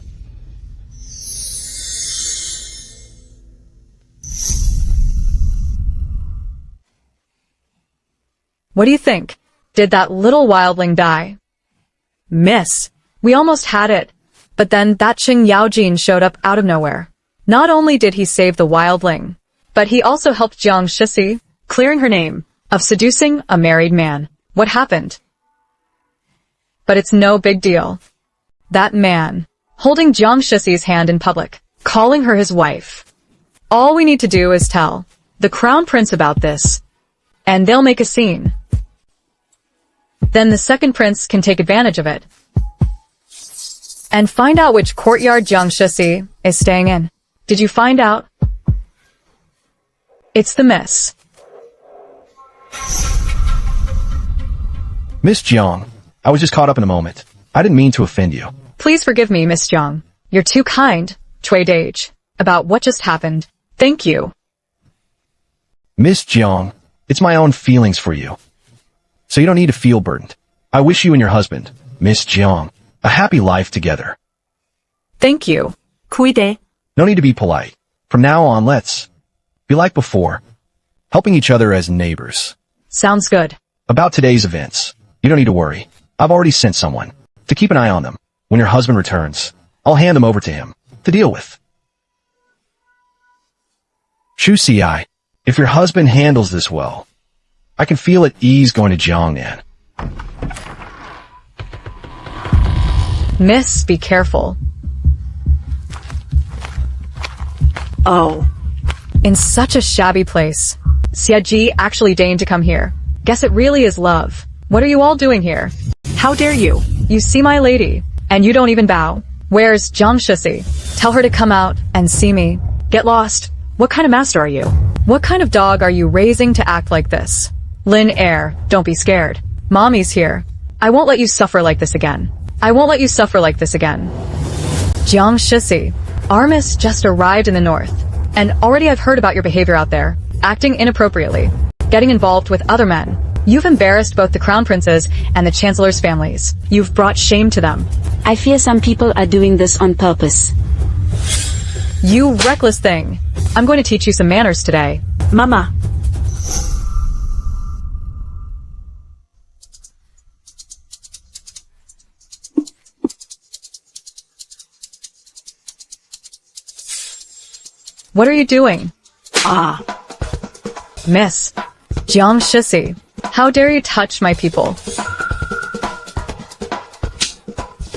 What do you think? Did that little wildling die? Miss, we almost had it. But then that Qing Yaojin showed up out of nowhere. Not only did he save the wildling, but he also helped Jiang Shuci, clearing her name of seducing a married man. What happened? But it's no big deal. That man, holding Jiang Shuci's hand in public, calling her his wife. All we need to do is tell the Crown Prince about this, and they'll make a scene. Then the second prince can take advantage of it and find out which courtyard Jiang Shuci is staying in. Did you find out? It's the miss. Miss Jiang, I was just caught up in a moment. I didn't mean to offend you. Please forgive me, Miss Jiang. You're too kind, Cui Dage, about what just happened. Thank you. Miss Jiang, it's my own feelings for you. So you don't need to feel burdened. I wish you and your husband, Miss Jiang, a happy life together. Thank you. Cuide. No need to be polite. From now on, let's be like before, helping each other as neighbors. Sounds good. About today's events, you don't need to worry. I've already sent someone to keep an eye on them. When your husband returns, I'll hand them over to him to deal with. Shuci, if your husband handles this well, I can feel at ease going to Jiangnan. Miss, be careful. Oh. In such a shabby place, Xie Ji actually deigned to come here. Guess it really is love. What are you all doing here? How dare you? You see my lady, and you don't even bow. Where's Jiang Shuci? Tell her to come out and see me. Get lost. What kind of master are you? What kind of dog are you raising to act like this? Lin Air, don't be scared. Mommy's here. I won't let you suffer like this again. I won't let you suffer like this again. Jiang Shuci, Armis just arrived in the north. And already I've heard about your behavior out there. Acting inappropriately. Getting involved with other men. You've embarrassed both the crown princes and the chancellor's families. You've brought shame to them. I fear some people are doing this on purpose. You reckless thing. I'm going to teach you some manners today. Mama. What are you doing? Ah. Miss. Jiang Shuci. How dare you touch my people?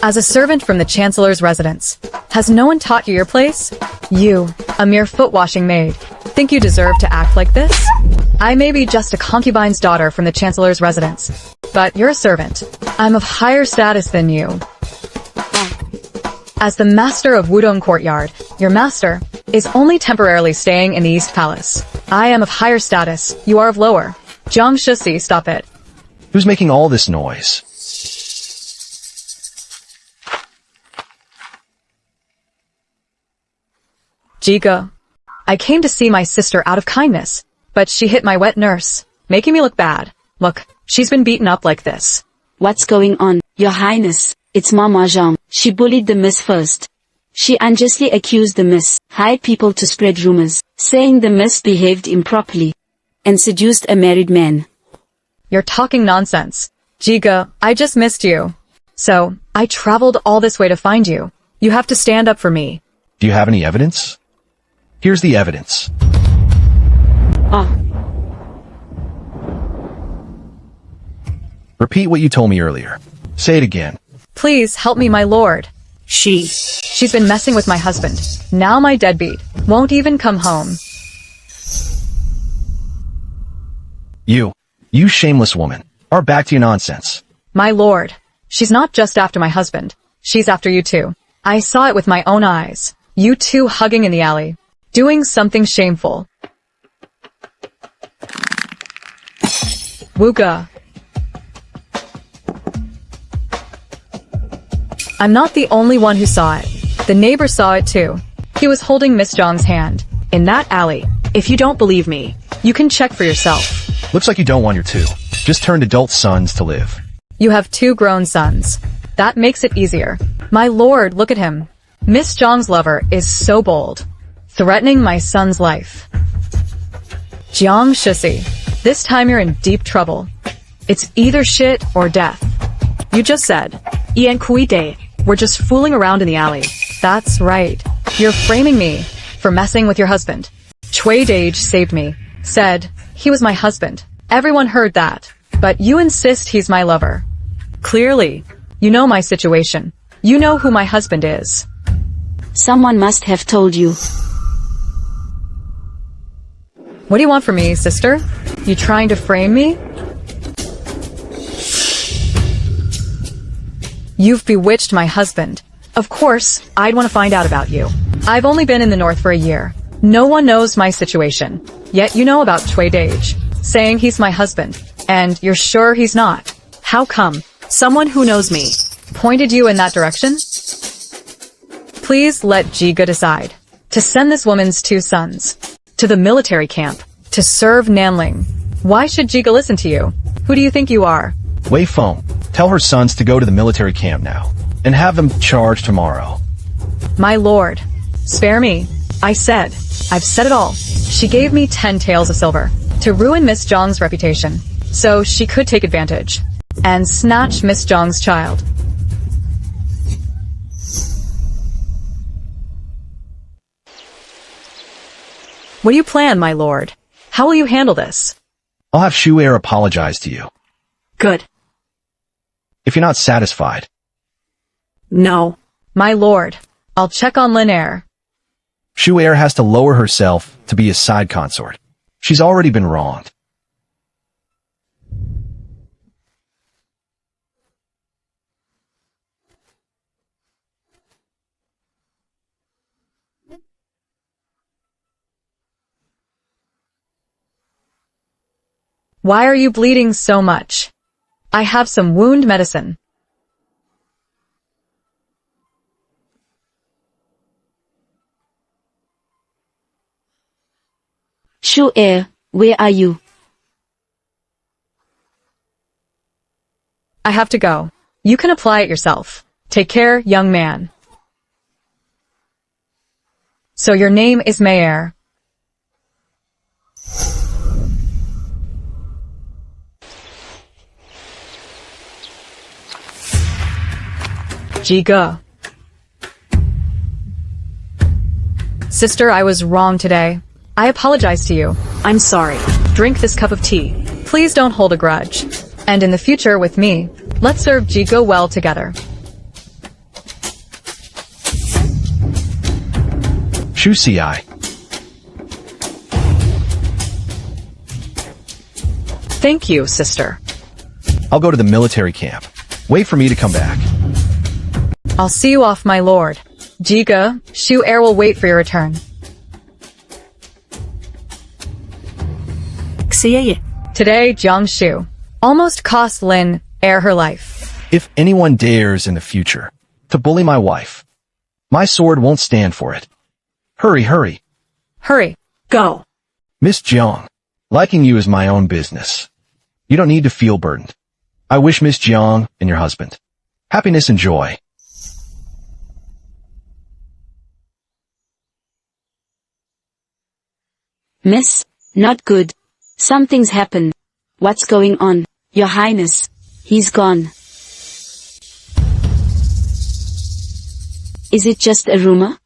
As a servant from the Chancellor's residence, has no one taught you your place? You, a mere foot-washing maid, Think you deserve to act like this? I may be just a concubine's daughter from the Chancellor's residence, but you're a servant. I'm of higher status than you. As the master of Wudong Courtyard, your master is only temporarily staying in the East Palace. I am of higher status, you are of lower. Jiang Shuci, stop it. Who's making all this noise? Jiga. I came to see my sister out of kindness, but she hit my wet nurse, making me look bad. Look, she's been beaten up like this. What's going on, Your Highness? It's Mama Zhang. She bullied the miss first. She unjustly accused the miss, hired people to spread rumors, saying the miss behaved improperly, and seduced a married man. You're talking nonsense. Jiga, I just missed you. So, I traveled all this way to find you. You have to stand up for me. Do you have any evidence? Here's the evidence. Repeat what you told me earlier. Say it again. Please help me, my lord. She's been messing with my husband. Now my deadbeat won't even come home. You shameless woman, are back to your nonsense. My lord, she's not just after my husband. She's after you too. I saw it with my own eyes. You two hugging in the alley. Doing something shameful. Wuga. I'm not the only one who saw it. The neighbor saw it too. He was holding Miss Zhang's hand. In that alley. If you don't believe me, you can check for yourself. Looks like you don't want your two. Just turned adult sons to live. You have 2 grown sons. That makes it easier. My lord, look at him. Miss Zhang's lover is so bold. Threatening my son's life. Jiang Shuci, this time you're in deep trouble. It's either shit or death. You just said, Ian Kui Day, we're just fooling around in the alley. That's right. You're framing me for messing with your husband. Cui Dage saved me. Said, he was my husband. Everyone heard that. But you insist he's my lover. Clearly, you know my situation. You know who my husband is. Someone must have told you. What do you want from me, sister? You trying to frame me? You've bewitched my husband. Of course, I'd want to find out about you. I've only been in the north for a year. No one knows my situation. Yet you know about Cui Dage, saying he's my husband. And you're sure he's not. How come? Someone who knows me Pointed you in that direction? Please let Jiga decide. To send this woman's 2 sons to the military camp to serve Nanling. Why should Jiga listen to you? Who do you think you are? Wei Feng, tell her sons to go to the military camp now, and have them charged tomorrow. My lord, spare me. I said. I've said it all. She gave me 10 taels of silver to ruin Miss Zhang's reputation, so she could take advantage and snatch Miss Zhang's child. What do you plan, my lord? How will you handle this? I'll have Shu Air apologize to you. Good. If you're not satisfied. No. My lord, I'll check on Lin Air. Shu Air has to lower herself to be a side consort. She's already been wronged. Why are you bleeding so much? I have some wound medicine. Shu Air, where are you? I have to go. You can apply it yourself. Take care, young man. So your name is Mayer. Jiga. Sister, I was wrong today. I apologize to you. I'm sorry. Drink this cup of tea. Please don't hold a grudge. And in the future with me, let's serve Jiga well together. Shu Ci. Thank you, sister. I'll go to the military camp. Wait for me to come back. I'll see you off, my lord. Jiga, Shu Heir will wait for your return. Xie Ji. Today, Jiang Shu almost cost Lin Heir her life. If anyone dares in the future to bully my wife, my sword won't stand for it. Hurry, hurry. Hurry. Go. Miss Jiang, liking you is my own business. You don't need to feel burdened. I wish Miss Jiang and your husband happiness and joy. Miss, not good. Something's happened. What's going on, Your Highness? He's gone. Is it just a rumor?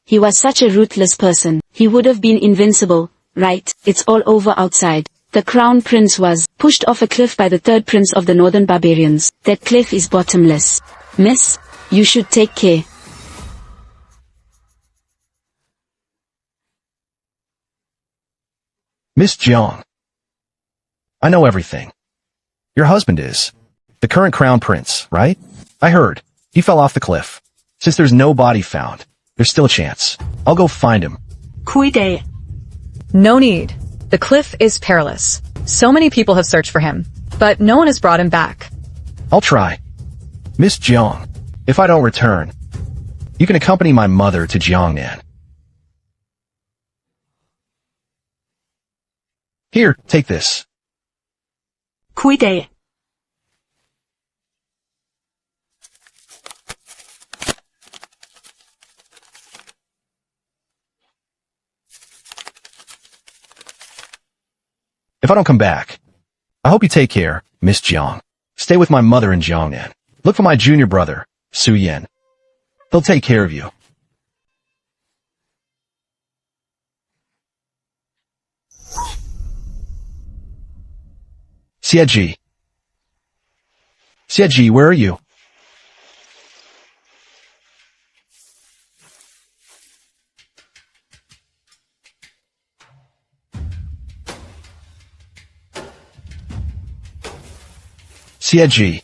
He was such a ruthless person. He would have been invincible, right? It's all over outside. The Crown Prince was pushed off a cliff by the third prince of the northern barbarians. That cliff is bottomless. Miss, you should take care. Miss Jiang, I know everything. Your husband is the current crown prince, right? I heard he fell off the cliff. Since there's no body found, there's still a chance. I'll go find him. Cuide. No need. The cliff is perilous. So many people have searched for him, but no one has brought him back. I'll try. Miss Jiang, if I don't return, you can accompany my mother to Jiangnan. Here, take this. Cuide. If I don't come back, I hope you take care, Miss Jiang. Stay with my mother in Jiangnan. Look for my junior brother, Su Yan. They'll take care of you. Xie Ji. Xie Ji, where are you? Xie Ji.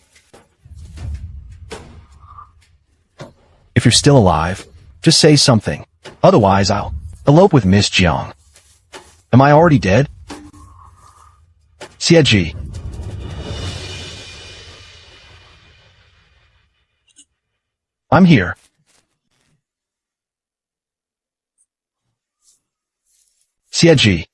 If you're still alive, just say something. Otherwise, I'll elope with Miss Jiang. Am I already dead? Xie Ji. I'm here. Xie Ji.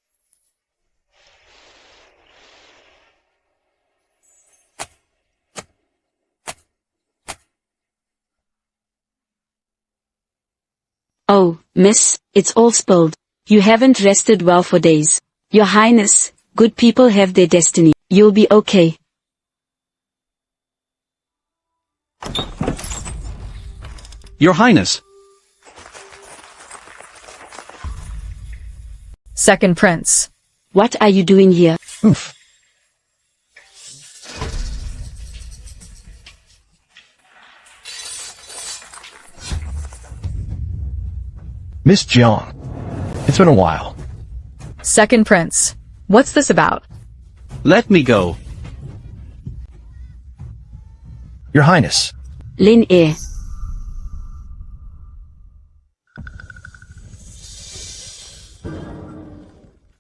Oh, miss, it's all spilled. You haven't rested well for days. Your Highness, good people have their destiny. You'll be okay. Your Highness. Second Prince. What are you doing here? Oof. Miss Jiang, it's been a while. Second Prince. What's this about? Let me go. Your Highness. Lin Heir.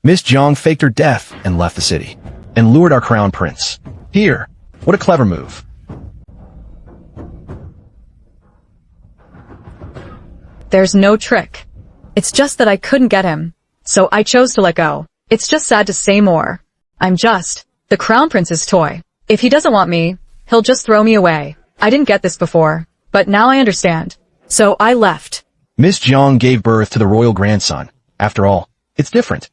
Miss Jiang faked her death and left the city, and lured our crown prince. Here, what a clever move. There's no trick. It's just that I couldn't get him, so I chose to let go. It's just sad to say more. I'm just the crown prince's toy. If he doesn't want me, he'll just throw me away. I didn't get this before, but now I understand. So I left. Miss Jiang gave birth to the royal grandson. After all, it's different.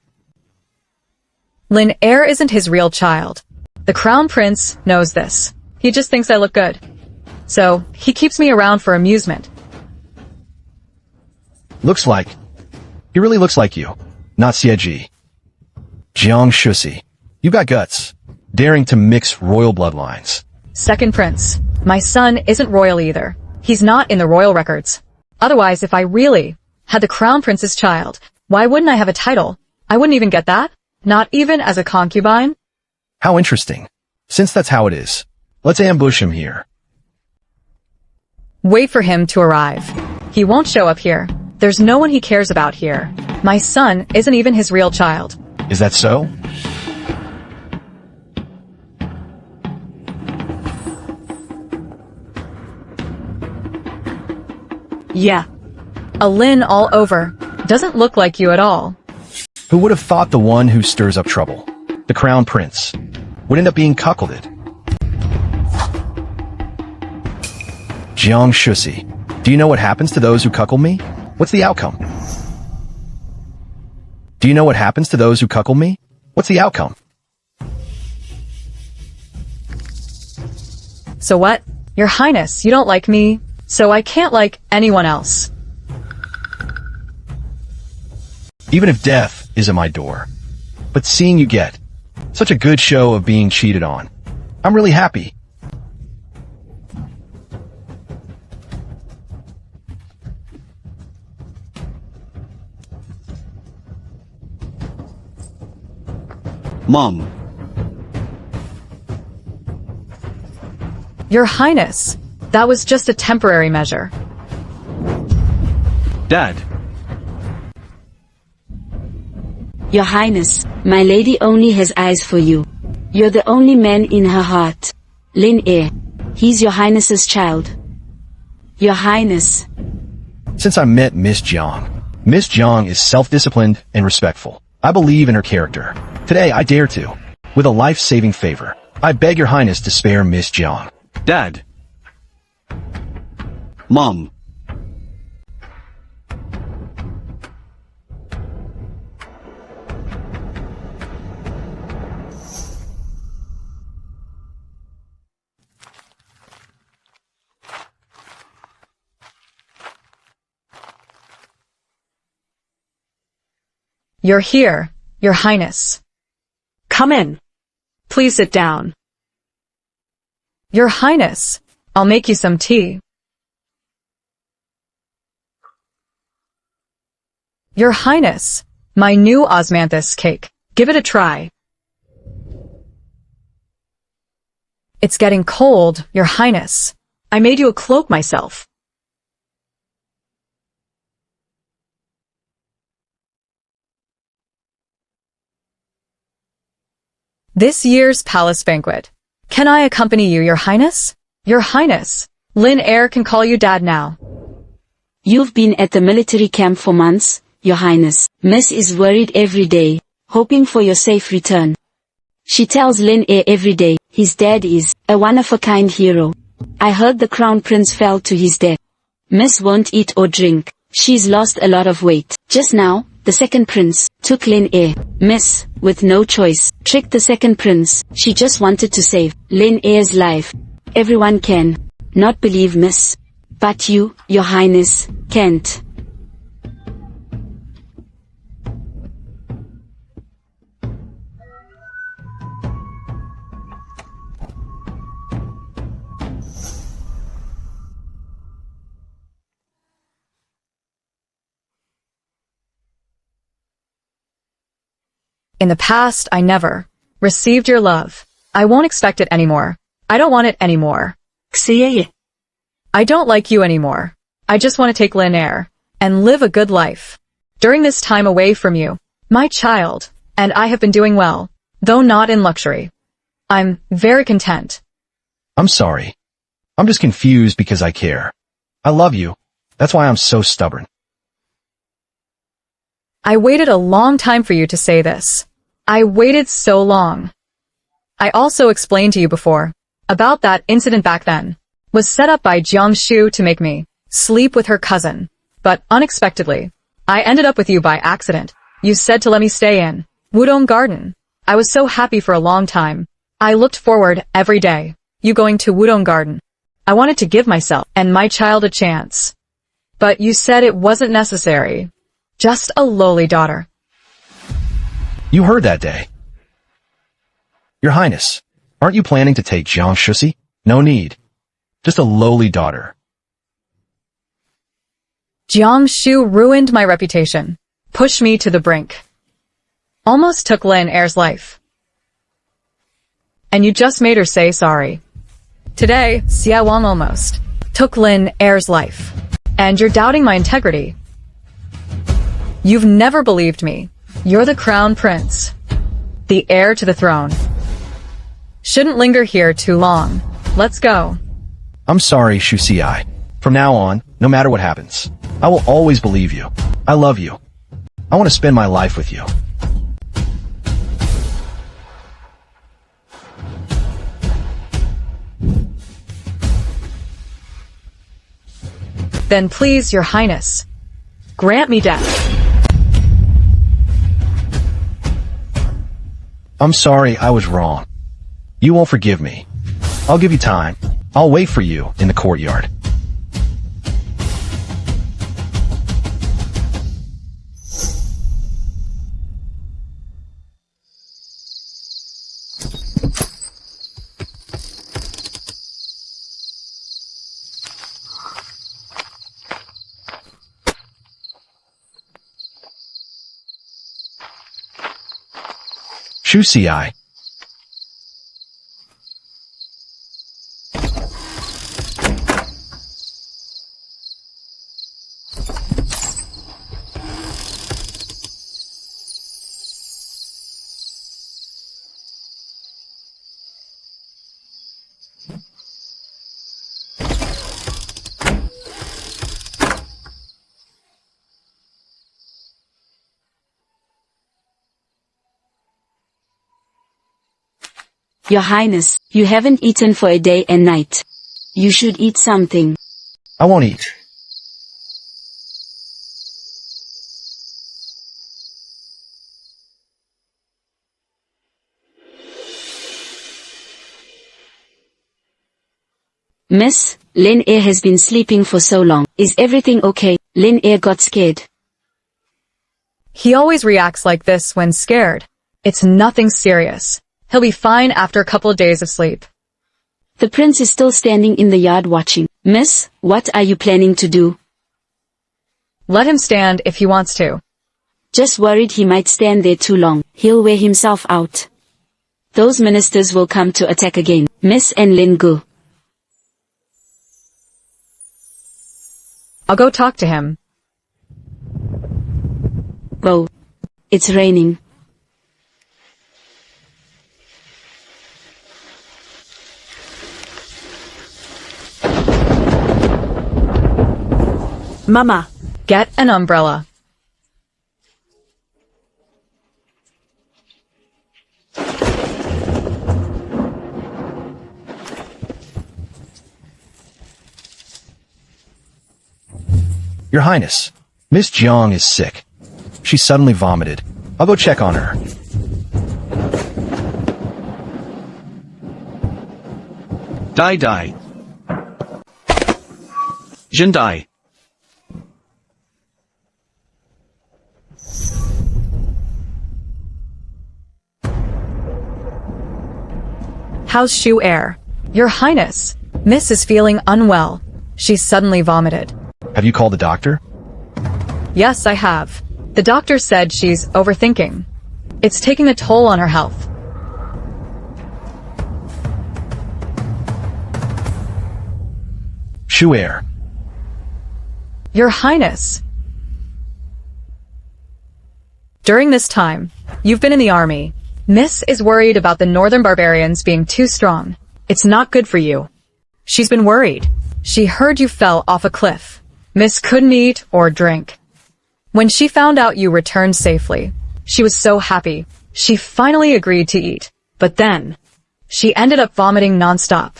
Lin Heir isn't his real child. The crown prince knows this. He just thinks I look good. So he keeps me around for amusement. He really looks like you, not Xie Ji. Jiang Shuci, you got guts, daring to mix royal bloodlines. Second Prince. My son isn't royal either. He's not in the royal records. Otherwise, if I really had the crown prince's child, why wouldn't I have a title? I wouldn't even get that. Not even as a concubine? How interesting. Since that's how it is, let's ambush him here. Wait for him to arrive. He won't show up here. There's no one he cares about here. My son isn't even his real child. Is that so? Yeah. A Lin all over. Doesn't look like you at all. Who would have thought the one who stirs up trouble, the Crown Prince, would end up being cuckolded? Jiang Shuci, do you know what happens to those who cuckold me? What's the outcome? Do you know what happens to those who cuckold me? What's the outcome? So what? Your Highness, you don't like me, so I can't like anyone else. Even if death is at my door. But seeing you get such a good show of being cheated on, I'm really happy. Mom. Your Highness, that was just a temporary measure. Dad. Your Highness, my lady only has eyes for you. You're the only man in her heart. Lin Air. He's your Highness's child. Your Highness. Since I met Miss Jiang is self-disciplined and respectful. I believe in her character. Today I dare to. With a life-saving favor, I beg your Highness to spare Miss Jiang. Dad. Mom. You're here, Your Highness. Come in. Please sit down. Your Highness, I'll make you some tea. Your Highness, my new osmanthus cake. Give it a try. It's getting cold, Your Highness. I made you a cloak myself. This year's palace banquet. Can I accompany you, Your Highness? Your Highness, Lin Air can call you Dad now. You've been at the military camp for months, Your Highness. Miss is worried every day, hoping for your safe return. She tells Lin Air every day, his dad is a one-of-a-kind hero. I heard the Crown Prince fell to his death. Miss won't eat or drink. She's lost a lot of weight. Just now, the second prince took Lin Air. Miss, with no choice, tricked the second prince. She just wanted to save Lin Air's life. Everyone can not believe Miss. But you, Your Highness, can't. In the past, I never received your love. I won't expect it anymore. I don't want it anymore. Xie Ji. I don't like you anymore. I just want to take Lin Air and live a good life. During this time away from you, my child and I have been doing well, though not in luxury. I'm very content. I'm sorry. I'm just confused because I care. I love you. That's why I'm so stubborn. I waited a long time for you to say this. I waited so long. I also explained to you before about that incident back then. Was set up by Jiang Shuci to make me sleep with her cousin. But unexpectedly, I ended up with you by accident. You said to let me stay in Wudong Garden. I was so happy for a long time. I looked forward every day. You going to Wudong Garden. I wanted to give myself and my child a chance. But you said it wasn't necessary. Just a lowly daughter. You heard that day. Your Highness, aren't you planning to take Jiang Shuci? No need. Just a lowly daughter. Jiang Shuci ruined my reputation. Pushed me to the brink. almost took Lin Air's life. And you just made her say sorry. Today, Xie Wang almost took Lin Air's life. And you're doubting my integrity. You've never believed me. You're the Crown Prince, the heir to the throne. Shouldn't linger here too long. Let's go. I'm sorry, Shuci. From now on, no matter what happens, I will always believe you. I love you. I want to spend my life with you. Then please, Your Highness, grant me death. I'm sorry, I was wrong. You won't forgive me. I'll give you time. I'll wait for you in the courtyard. Shuci. Your Highness, you haven't eaten for a day and night. You should eat something. I won't eat. Miss, Lin Air has been sleeping for so long. Is everything okay? Lin Air got scared. He always reacts like this when scared. It's nothing serious. He'll be fine after a couple of days of sleep. The prince is still standing in the yard watching. Miss, what are you planning to do? Let him stand if he wants to. Just worried he might stand there too long. He'll wear himself out. Those ministers will come to attack again. Miss and Lin go. I'll go talk to him. Go. It's raining. Mama, Get an umbrella. Your Highness, Miss Jiang is sick. She suddenly vomited. I'll go check on her. Die. Jindai. How's Shu Air? Your Highness, Miss is feeling unwell. She suddenly vomited. Have you called the doctor? Yes, I have. The doctor said she's overthinking. It's taking a toll on her health. Shu Air. Your Highness. During this time, you've been in the army. Miss is worried about the northern barbarians being too strong. It's not good for you. She's been worried. She heard you fell off a cliff. Miss couldn't eat or drink. When she found out you returned safely, she was so happy. She finally agreed to eat. But then, she ended up vomiting nonstop.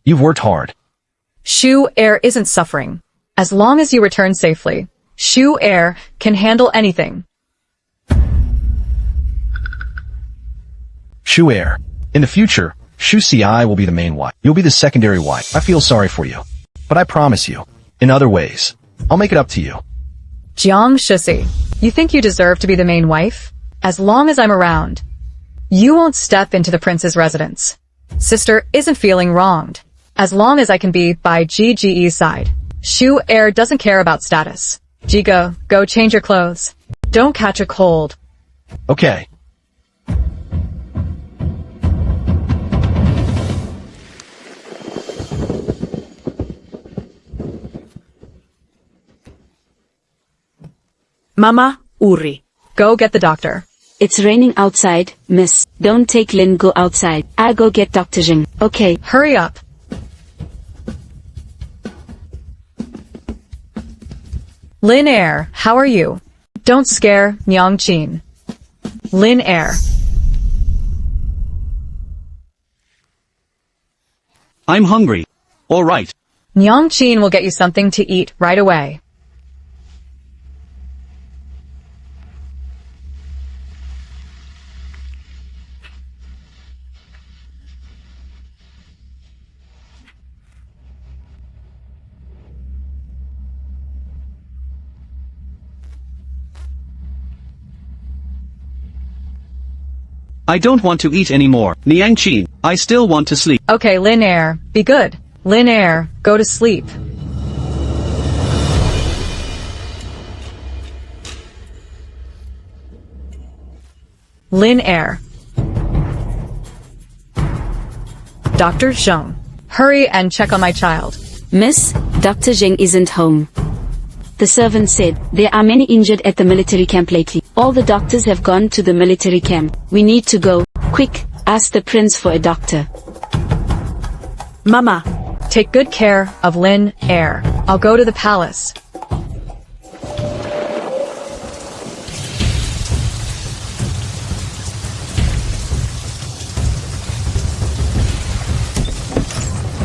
You've worked hard. Shu Air isn't suffering. As long as you return safely, Shu Air can handle anything. Shu Air. In the future, Shuci will be the main wife. You'll be the secondary wife. I feel sorry for you. But I promise you, in other ways, I'll make it up to you. Jiang Shuci, you think you deserve to be the main wife? As long as I'm around, you won't step into the prince's residence. Sister isn't feeling wronged. As long as I can be by GGE's side. Shu Air doesn't care about status. Jigo, go change your clothes. Don't catch a cold. Okay. Mama, Uri. Go get the doctor. It's raining outside, miss. Don't take Lin, go outside. I'll go get Dr. Jiang. Okay. Hurry up. Lin Air, how are you? Don't scare Nyang Chin. Lin Air. I'm hungry. All right. Nyang Chin will get you something to eat right away. I don't want to eat anymore. Niang Qin, I still want to sleep. Okay, Lin Air, be good. Lin Air, go to sleep. Lin Air. Dr. Zheng, hurry and check on my child. Miss, Dr. Jiang isn't home. The servant said, there are many injured at the military camp lately. All the doctors have gone to the military camp. We need to go. Quick, ask the prince for a doctor. Mama. Take good care of Lin Air. I'll go to the palace.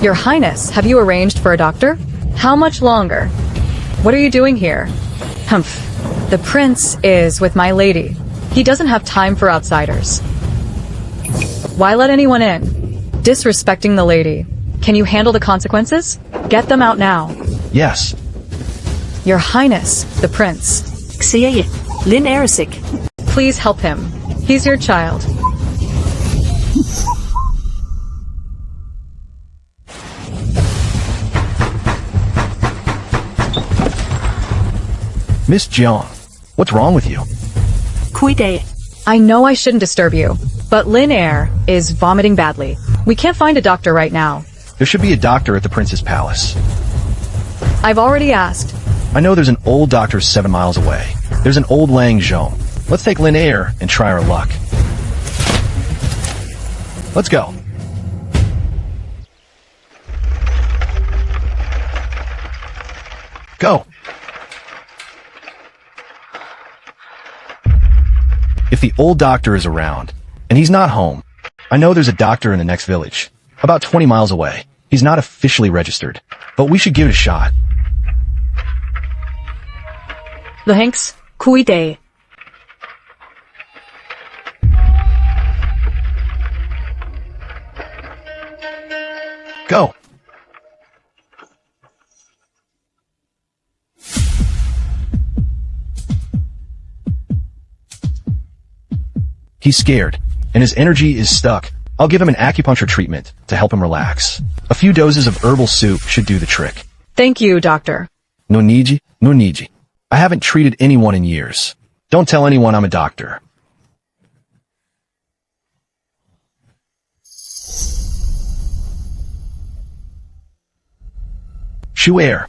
Your Highness, have you arranged for a doctor? How much longer? What are you doing here? Humph. The prince is with my lady. He doesn't have time for outsiders. Why let anyone in? Disrespecting the lady. Can you handle the consequences? Get them out now. Yes. Your Highness, the prince. Xie Ji. Lin Air is sick. Please help him. He's your child. Miss Jiang, what's wrong with you? Cuide. I know I shouldn't disturb you, but Lin Air is vomiting badly. We can't find a doctor right now. There should be a doctor at the prince's palace. I've already asked. I know there's an old doctor 7 miles away. There's an old Lang Zhong. Let's take Lin Air and try our luck. Let's go. Go. If the old doctor is around, and he's not home, I know there's a doctor in the next village, about 20 miles away. He's not officially registered, but we should give it a shot. The Hanks. Cuide. Go. He's scared, and his energy is stuck. I'll give him an acupuncture treatment to help him relax. A few doses of herbal soup should do the trick. Thank you, doctor. No need. I haven't treated anyone in years. Don't tell anyone I'm a doctor. Shu Air,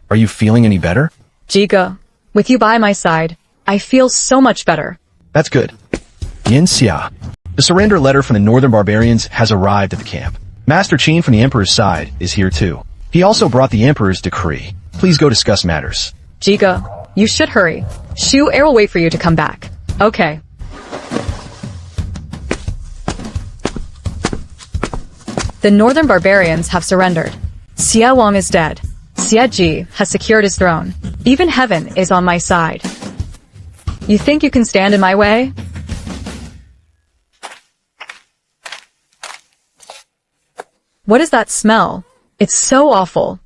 are you feeling any better? Jiga, with you by my side, I feel so much better. That's good. Yin Xia. The surrender letter from the northern barbarians has arrived at the camp. Master Qin from the Emperor's side is here too. He also brought the Emperor's decree. Please go discuss matters. Jiga, you should hurry. Shu Air will wait for you to come back. Okay. The northern barbarians have surrendered. Xie Wang is dead. Xie Ji has secured his throne. Even heaven is on my side. You think you can stand in my way? What is that smell? It's so awful.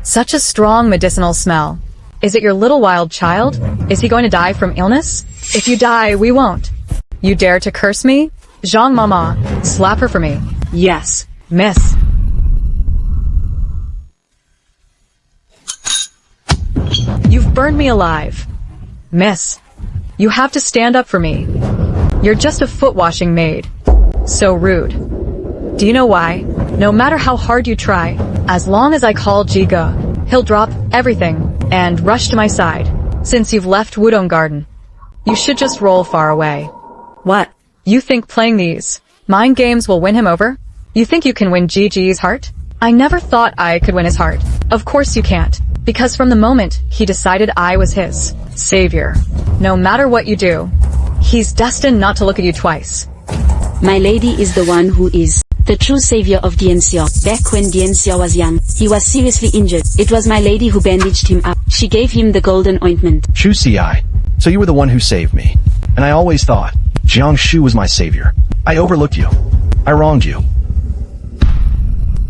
Such a strong medicinal smell. Is it your little wild child? Is he going to die from illness? If you die, we won't. You dare to curse me? Zhang Mama, slap her for me. Yes, miss. Burn me alive. Miss, you have to stand up for me. You're just a foot-washing maid. So rude. Do you know why? No matter how hard you try, as long as I call Jiga, he'll drop everything and rush to my side. Since you've left Wudong Garden, you should just roll far away. What? You think playing these mind games will win him over? You think you can win Gigi's heart? I never thought I could win his heart. Of course you can't, because from the moment he decided I was his savior, no matter what you do, he's destined not to look at you twice. My lady is the one who is the true savior of Dian Xiao. Back when Dian Xiao was young, he was seriously injured. It was my lady who bandaged him up. She gave him the golden ointment. Shuci, so you were the one who saved me. And I always thought Jiang Shu was my savior. I overlooked you. I wronged you.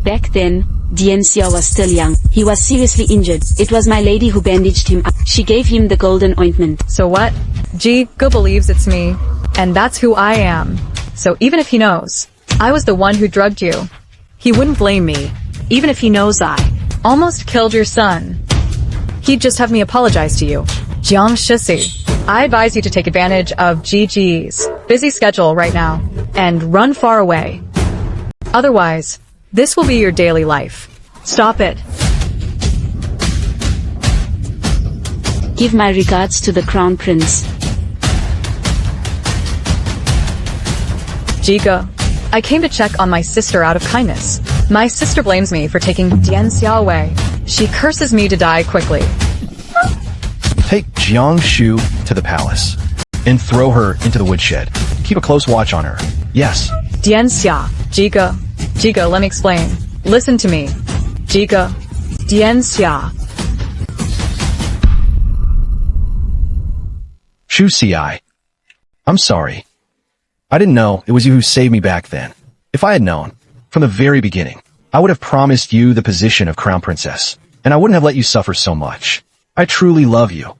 Back then, Dian Xiao was still young. He was seriously injured. It was my lady who bandaged him up. She gave him the golden ointment. So what? Jiga believes it's me, and that's who I am. So even if he knows I was the one who drugged you, He wouldn't blame me, even if he knows I almost killed your son, he'd just have me apologize to you. Jiang Shuci, I advise you to take advantage of Gigi's busy schedule right now and run far away. Otherwise, this will be your daily life. Stop it. Give my regards to the Crown Prince. Jiga, I came to check on my sister out of kindness. My sister blames me for taking Dian Xiao away. She curses me to die quickly. Take Jiang Shu to the palace and throw her into the woodshed. Keep a close watch on her. Yes. Dian Xia, Jiga, let me explain. Listen to me. Jiga, Dian Xia. Shuci, I'm sorry. I didn't know it was you who saved me back then. If I had known, from the very beginning, I would have promised you the position of Crown Princess, and I wouldn't have let you suffer so much. I truly love you.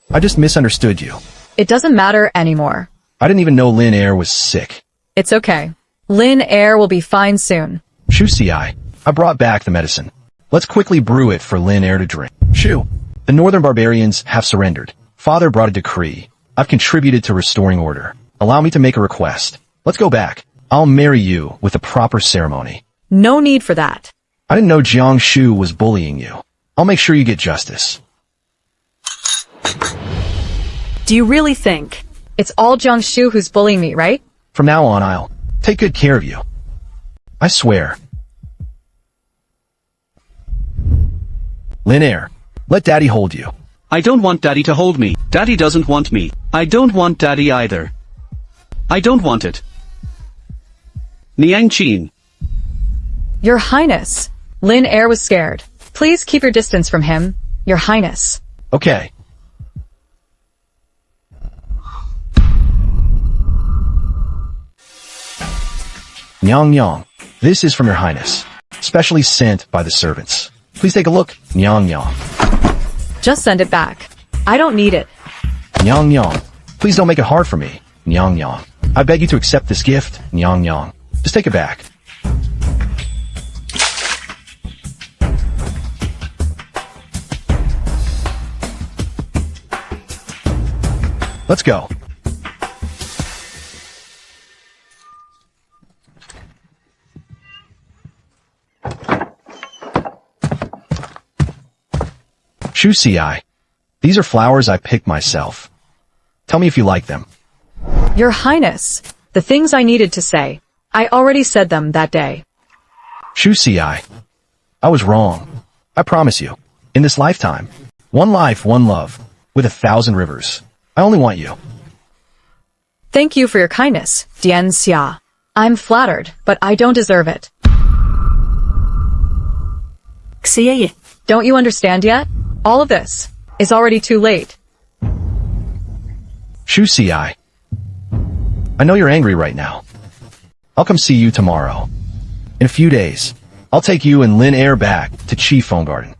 I just misunderstood you. It doesn't matter anymore. I didn't even know Lin Air was sick. It's okay. Lin Air will be fine soon. Shuci, I brought back the medicine. Let's quickly brew it for Lin Air to drink. Shu, the northern barbarians have surrendered. Father brought a decree. I've contributed to restoring order. Allow me to make a request. Let's go back. I'll marry you with a proper ceremony. No need for that. I didn't know Jiang Shu was bullying you. I'll make sure you get justice. Do you really think? It's all Jiang Shu who's bullying me, right? From now on, I'll take good care of you. I swear. Lin Air, let Daddy hold you. I don't want Daddy to hold me. Daddy doesn't want me. I don't want Daddy either. I don't want it. Niang Qin. Your Highness. Lin Air was scared. Please keep your distance from him, Your Highness. Okay. Nyang Nyang, this is from Your Highness, specially sent by the servants. Please take a look. Nyang Nyang. Just send it back. I don't need it. Nyang Nyang, please don't make it hard for me. Nyang Nyang. I beg you to accept this gift. Nyang Nyang. Just take it back. Let's go. Shuci, these are flowers I picked myself. Tell me if you like them. Your Highness, the things I needed to say, I already said them that day. Shuci, I was wrong. I promise you. In this lifetime, one life, one love, with 1,000 rivers. I only want you. Thank you for your kindness, Dian Xia. I'm flattered, but I don't deserve it. Xie, Don't you understand yet? All of this is already too late. Shuci, I know you're angry right now. I'll come see you tomorrow. In a few days, I'll take you and Lin Air back to Chi Phone Garden.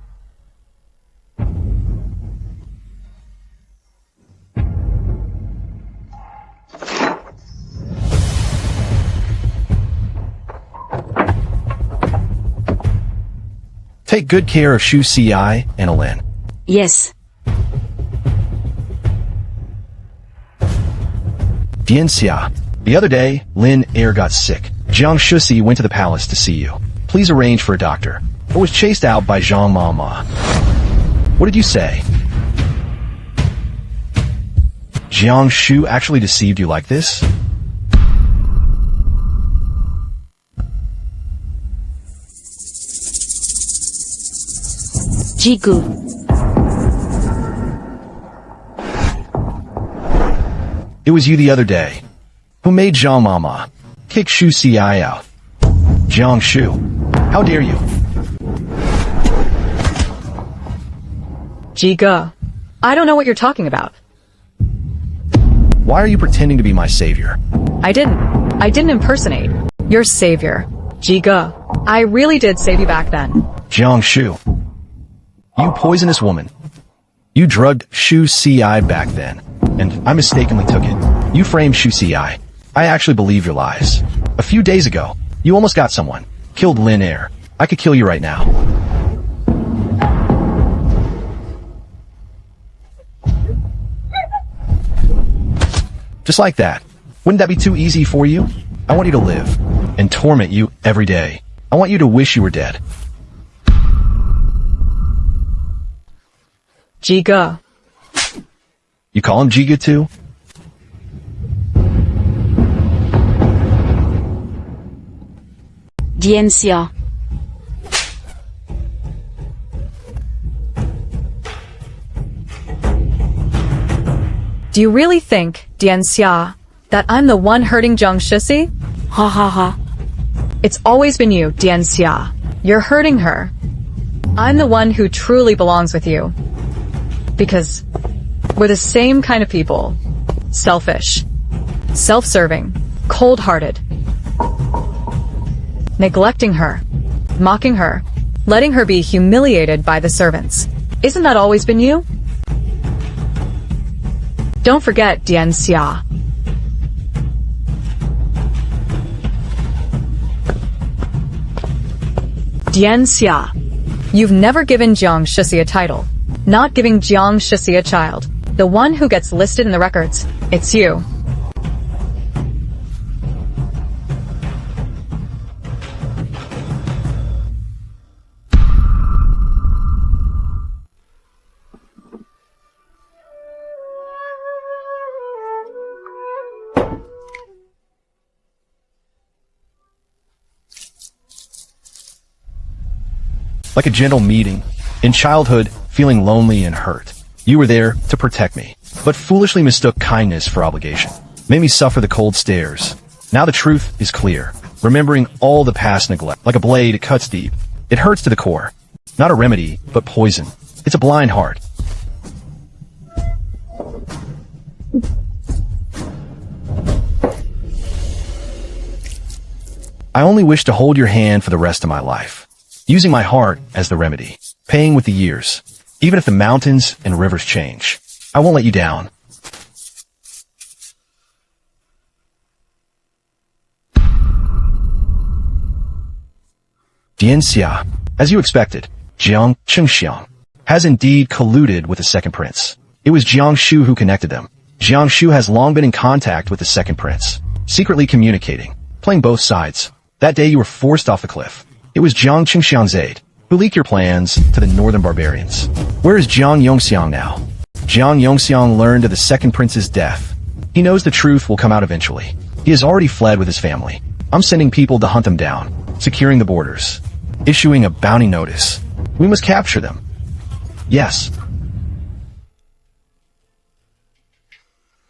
Take good care of Shuci and Alin. Yes. Dian Xia. The other day, Lin Er got sick. Jiang Shuci went to the palace to see you. Please arrange for a doctor. Or was chased out by Zhang Mama. What did you say? Jiang Shu actually deceived you like this? Jigu. It was you the other day. Who made Zhang Mama kick Shu Ci out? Jiang Shu. How dare you? Jiga. I don't know what you're talking about. Why are you pretending to be my savior? I didn't impersonate your savior. Jiga. I really did save you back then. Jiang Shu. You poisonous woman. You drugged Shu Ci back then, and I mistakenly took it. You framed Shu Ci. I actually believe your lies. A few days ago, you almost got someone. Killed Lin Er. I could kill you right now. Just like that. Wouldn't that be too easy for you? I want you to live and torment you every day. I want you to wish you were dead. Jiga. You call him Jiga too? Dian Xia. Do you really think, Dian Xia, that I'm the one hurting Jiang Shuci? Ha ha ha. It's always been you, Dian Xia. You're hurting her. I'm the one who truly belongs with you. Because we're the same kind of people. Selfish. Self-serving. Cold-hearted. Neglecting her. Mocking her. Letting her be humiliated by the servants. Isn't that always been you? Don't forget, Dian Xia. Dian Xia. You've never given Jiang Shuci a title. Not giving Jiang Shuci a child. The one who gets listed in the records. It's you. Like a gentle meeting. In childhood, feeling lonely and hurt. You were there to protect me, but foolishly mistook kindness for obligation. Made me suffer the cold stares. Now the truth is clear. Remembering all the past neglect. Like a blade, it cuts deep. It hurts to the core. Not a remedy, but poison. It's a blind heart. I only wish to hold your hand for the rest of my life. Using my heart as the remedy, paying with the years. Even if the mountains and rivers change, I won't let you down. Dian Xia, as you expected, Jiang Shuci has indeed colluded with the second prince. It was Jiang Shu who connected them. Jiang Shu has long been in contact with the second prince, secretly communicating, playing both sides. That day you were forced off the cliff. It was Jiang Shuci's aide who leaked your plans to the northern barbarians. Where is Jiang Yongxiang now? Jiang Yongxiang learned of the second prince's death. He knows the truth will come out eventually. He has already fled with his family. I'm sending people to hunt them down, securing the borders, issuing a bounty notice. We must capture them. Yes.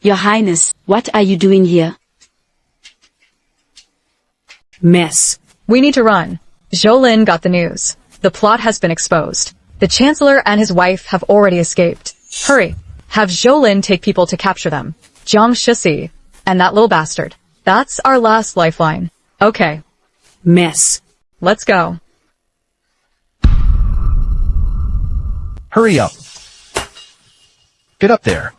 Your Highness, what are you doing here? Miss. We need to run. Zhoulin got the news. The plot has been exposed. The Chancellor and his wife have already escaped. Hurry. Have Zhoulin take people to capture them. Jiang Shuci. And that little bastard. That's our last lifeline. Okay. Miss. Let's go. Hurry up. Get up there.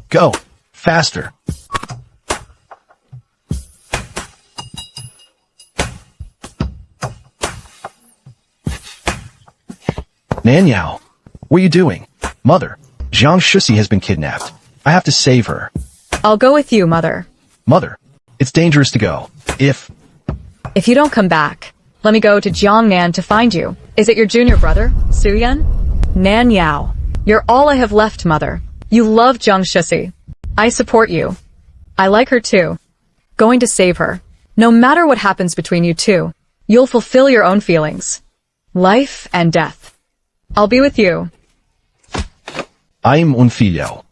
Go. Faster. Nanyao, what are you doing? Mother, Jiang Shuci has been kidnapped. I have to save her. I'll go with you, Mother. Mother, it's dangerous to go. If If you don't come back, let me go to Jiangnan to find you. Is it your junior brother, Suyan? Nan Yao. You're all I have left, Mother. You love Jiang Shuci. I support you. I like her too. Going to save her. No matter what happens between you two, you'll fulfill your own feelings. Life and death. I'll be with you. I'm un figlio.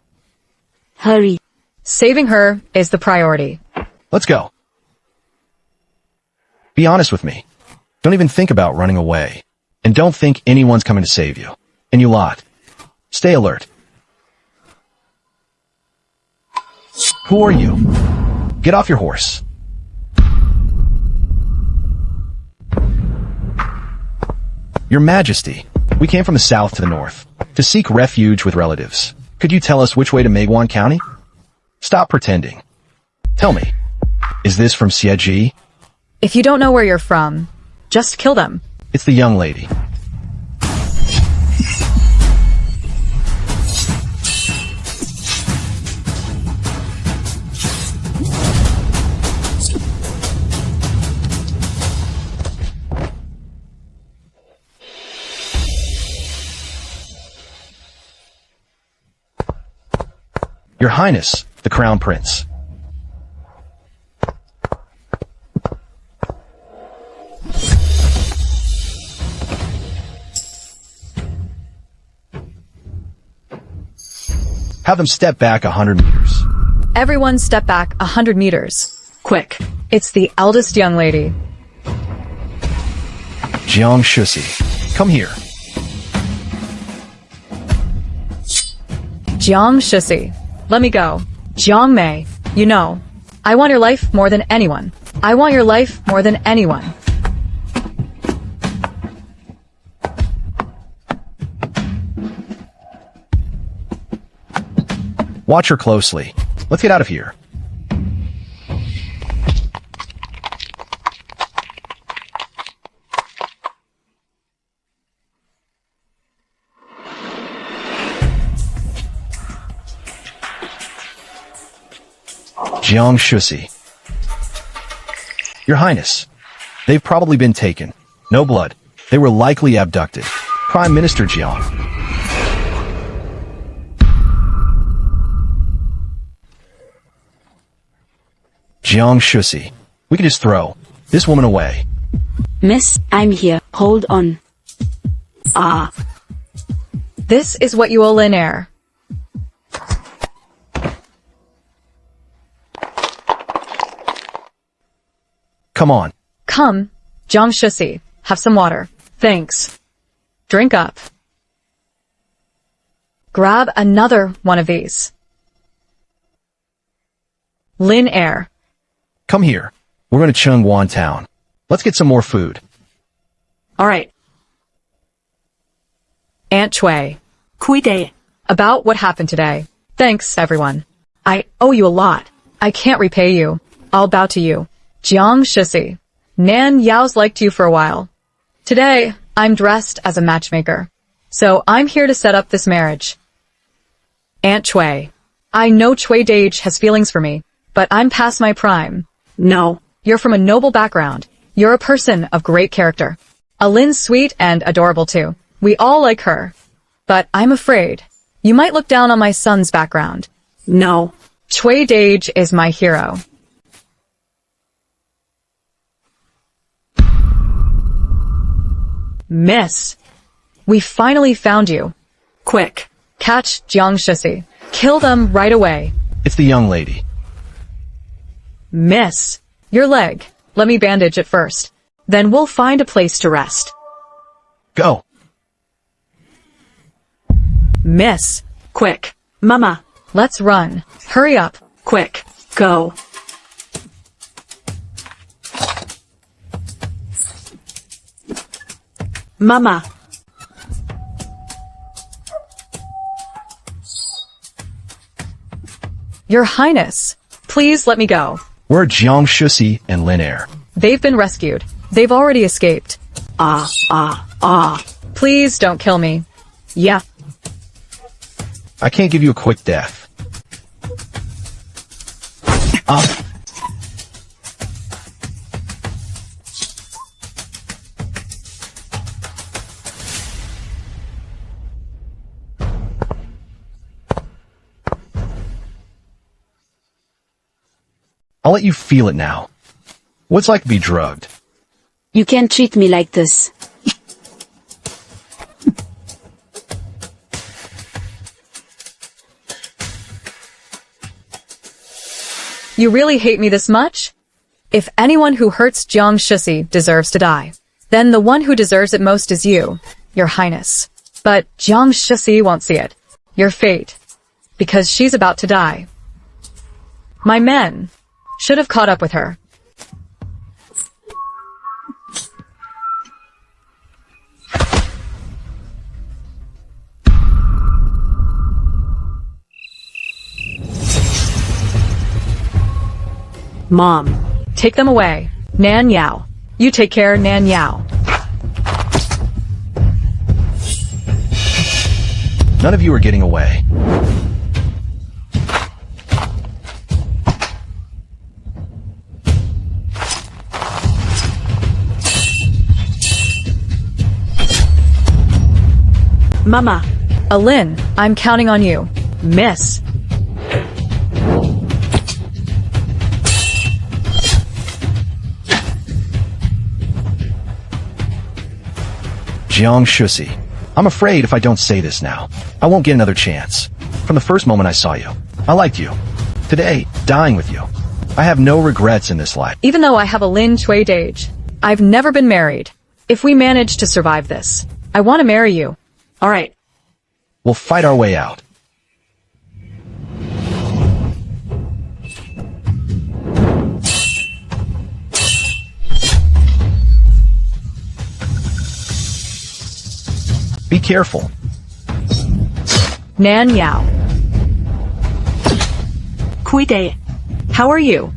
Hurry. Saving her is the priority. Let's go. Be honest with me. Don't even think about running away. And don't think anyone's coming to save you. And you lot. Stay alert. Who are you? Get off your horse. Your Majesty, we came from the south to the north, to seek refuge with relatives. Could you tell us which way to Meiguan County? Stop pretending. Tell me, is this from Xie Ji? If you don't know where you're from, just kill them. It's the young lady. Your Highness, the Crown Prince. Have them step back 100 meters. Everyone step back 100 meters. Quick. It's the eldest young lady. Jiang Shuci, come here. Jiang Shuci. Let me go. Jiang Mei, you know, I want your life more than anyone. I want your life more than anyone. Watch her closely. Let's get out of here. Jiang Shuci. Your Highness, they've probably been taken. No blood. They were likely abducted. Prime Minister Jiang. Jiang Shuci. We can just throw this woman away. Miss, I'm here. Hold on. Ah. This is what you owe Lin Air. Come on. Come, Jiang Shuci, have some water. Thanks. Drink up. Grab another one of these. Lin Air. Come here. We're going to Chengguan Town. Let's get some more food. All right. Aunt Chui. Kuide. About what happened today. Thanks, everyone. I owe you a lot. I can't repay you. I'll bow to you. Jiang Shuci. Nan Yao's liked you for a while. Today, I'm dressed as a matchmaker. So I'm here to set up this marriage. Aunt Chui. I know Chui Dage has feelings for me, but I'm past my prime. No. You're from a noble background. You're a person of great character. Alin's sweet and adorable too. We all like her. But I'm afraid you might look down on my son's background. No. Chui Dage is my hero. Miss, we finally found you. Quick. Catch Jiang Shuci. Kill them right away. It's the young lady. Miss, your leg. Let me bandage it first. Then we'll find a place to rest. Go. Miss, Quick. Mama. let's run. Hurry up. Quick. Go. Mama. Your Highness, please let me go. We're Jiang Shuci and Lin Air. They've been rescued. They've already escaped. Please don't kill me. Yeah. I can't give you a quick death. I'll let you feel it now. What's like to be drugged? You can't treat me like this. You really hate me this much? If anyone who hurts Jiang Shuci deserves to die, then the one who deserves it most is you, Your Highness. But Jiang Shuci won't see it. Your fate. Because she's about to die. My men should have caught up with her. Mom. Take them away. Nan Yao. You take care, Nan Yao. None of you are getting away. Mama. Alin, I'm counting on you. Miss. Jiang Shuci. I'm afraid if I don't say this now, I won't get another chance. From the first moment I saw you, I liked you. Today, dying with you. I have no regrets in this life. Even though I have a Lin Chui Dage, I've never been married. If we manage to survive this, I want to marry you. All right. We'll fight our way out. Be careful. Nan Yao. Kui Day. How are you?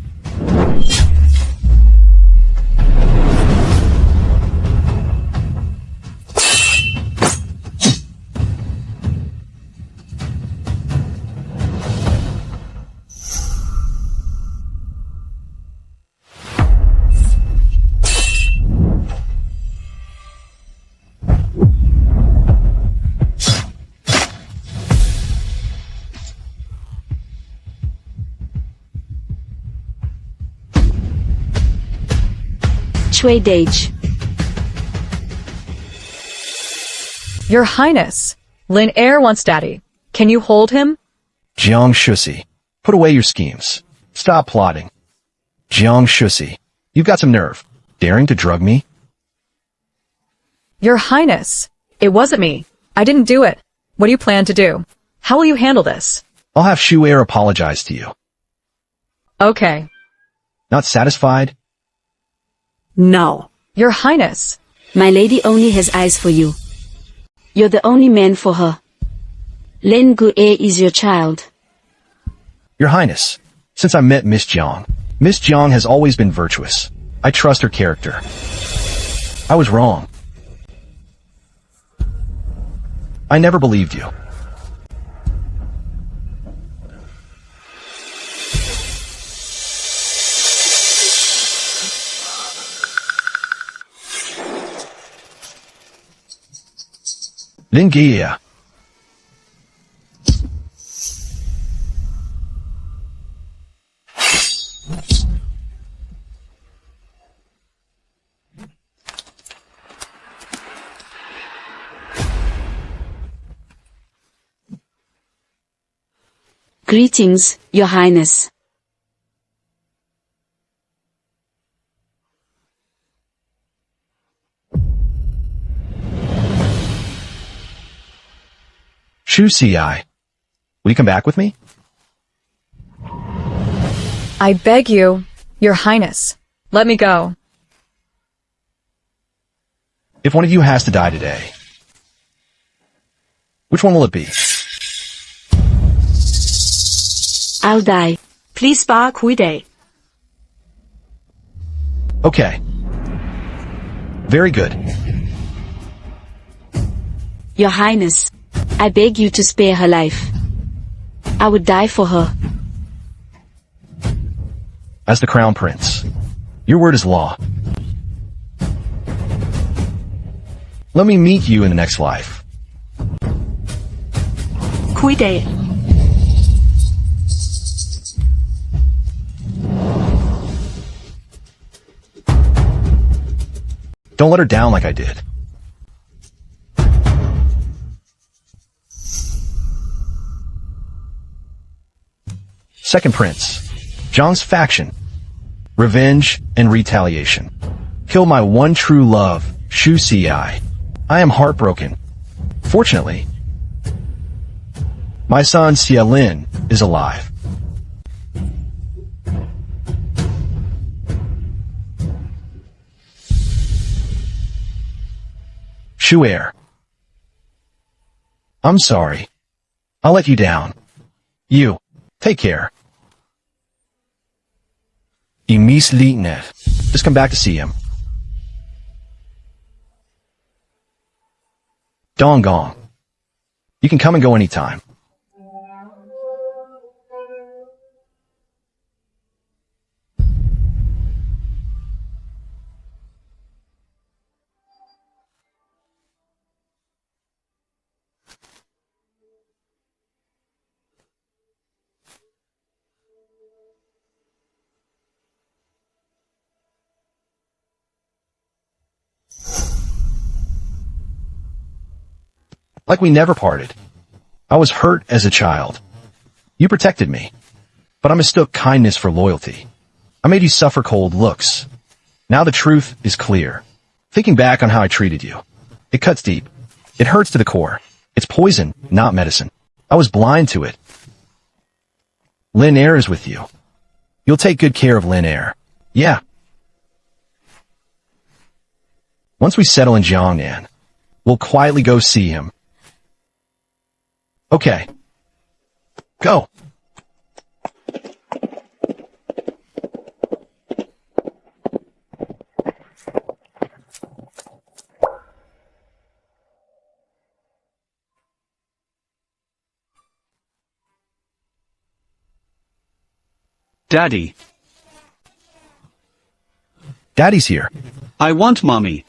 Chui Dage. Your Highness. Lin Air wants daddy. Can you hold him? Jiang Shuci. Put away your schemes. Stop plotting. Jiang Shuci. You've got some nerve. Daring to drug me? Your Highness. It wasn't me. I didn't do it. What do you plan to do? How will you handle this? I'll have Shu Air apologize to you. Okay. Not satisfied? No. Your Highness. My lady only has eyes for you. You're the only man for her. Len Gu is your child. Your Highness, since I met Miss Jiang has always been virtuous. I trust her character. I was wrong. I never believed you. Lingia. Greetings, Your Highness. Shuci. Will you come back with me? I beg you, Your Highness. Let me go. If one of you has to die today, which one will it be? I'll die. Please Ba Kui Day. Okay. Very good. Your Highness, I beg you to spare her life. I would die for her. As the Crown Prince, your word is law. Let me meet you in the next life. Kui Day. Don't let her down like I did. Second Prince. Jiang's faction. Revenge and retaliation. Kill my one true love, Shuci. I am heartbroken. Fortunately, my son Xie Lin is alive. Shu'er. I'm sorry. I'll let you down. You. Take care. Imitate. Just come back to see him. Donggong. You can come and go anytime. Like we never parted. I was hurt as a child. You protected me. But I mistook kindness for loyalty. I made you suffer cold looks. Now the truth is clear. Thinking back on how I treated you, it cuts deep. It hurts to the core. It's poison, not medicine. I was blind to it. Lin Air is with you. You'll take good care of Lin Air. Yeah. Once we settle in Jiangnan, we'll quietly go see him. Okay. Go. Daddy. Daddy's here. I want mommy.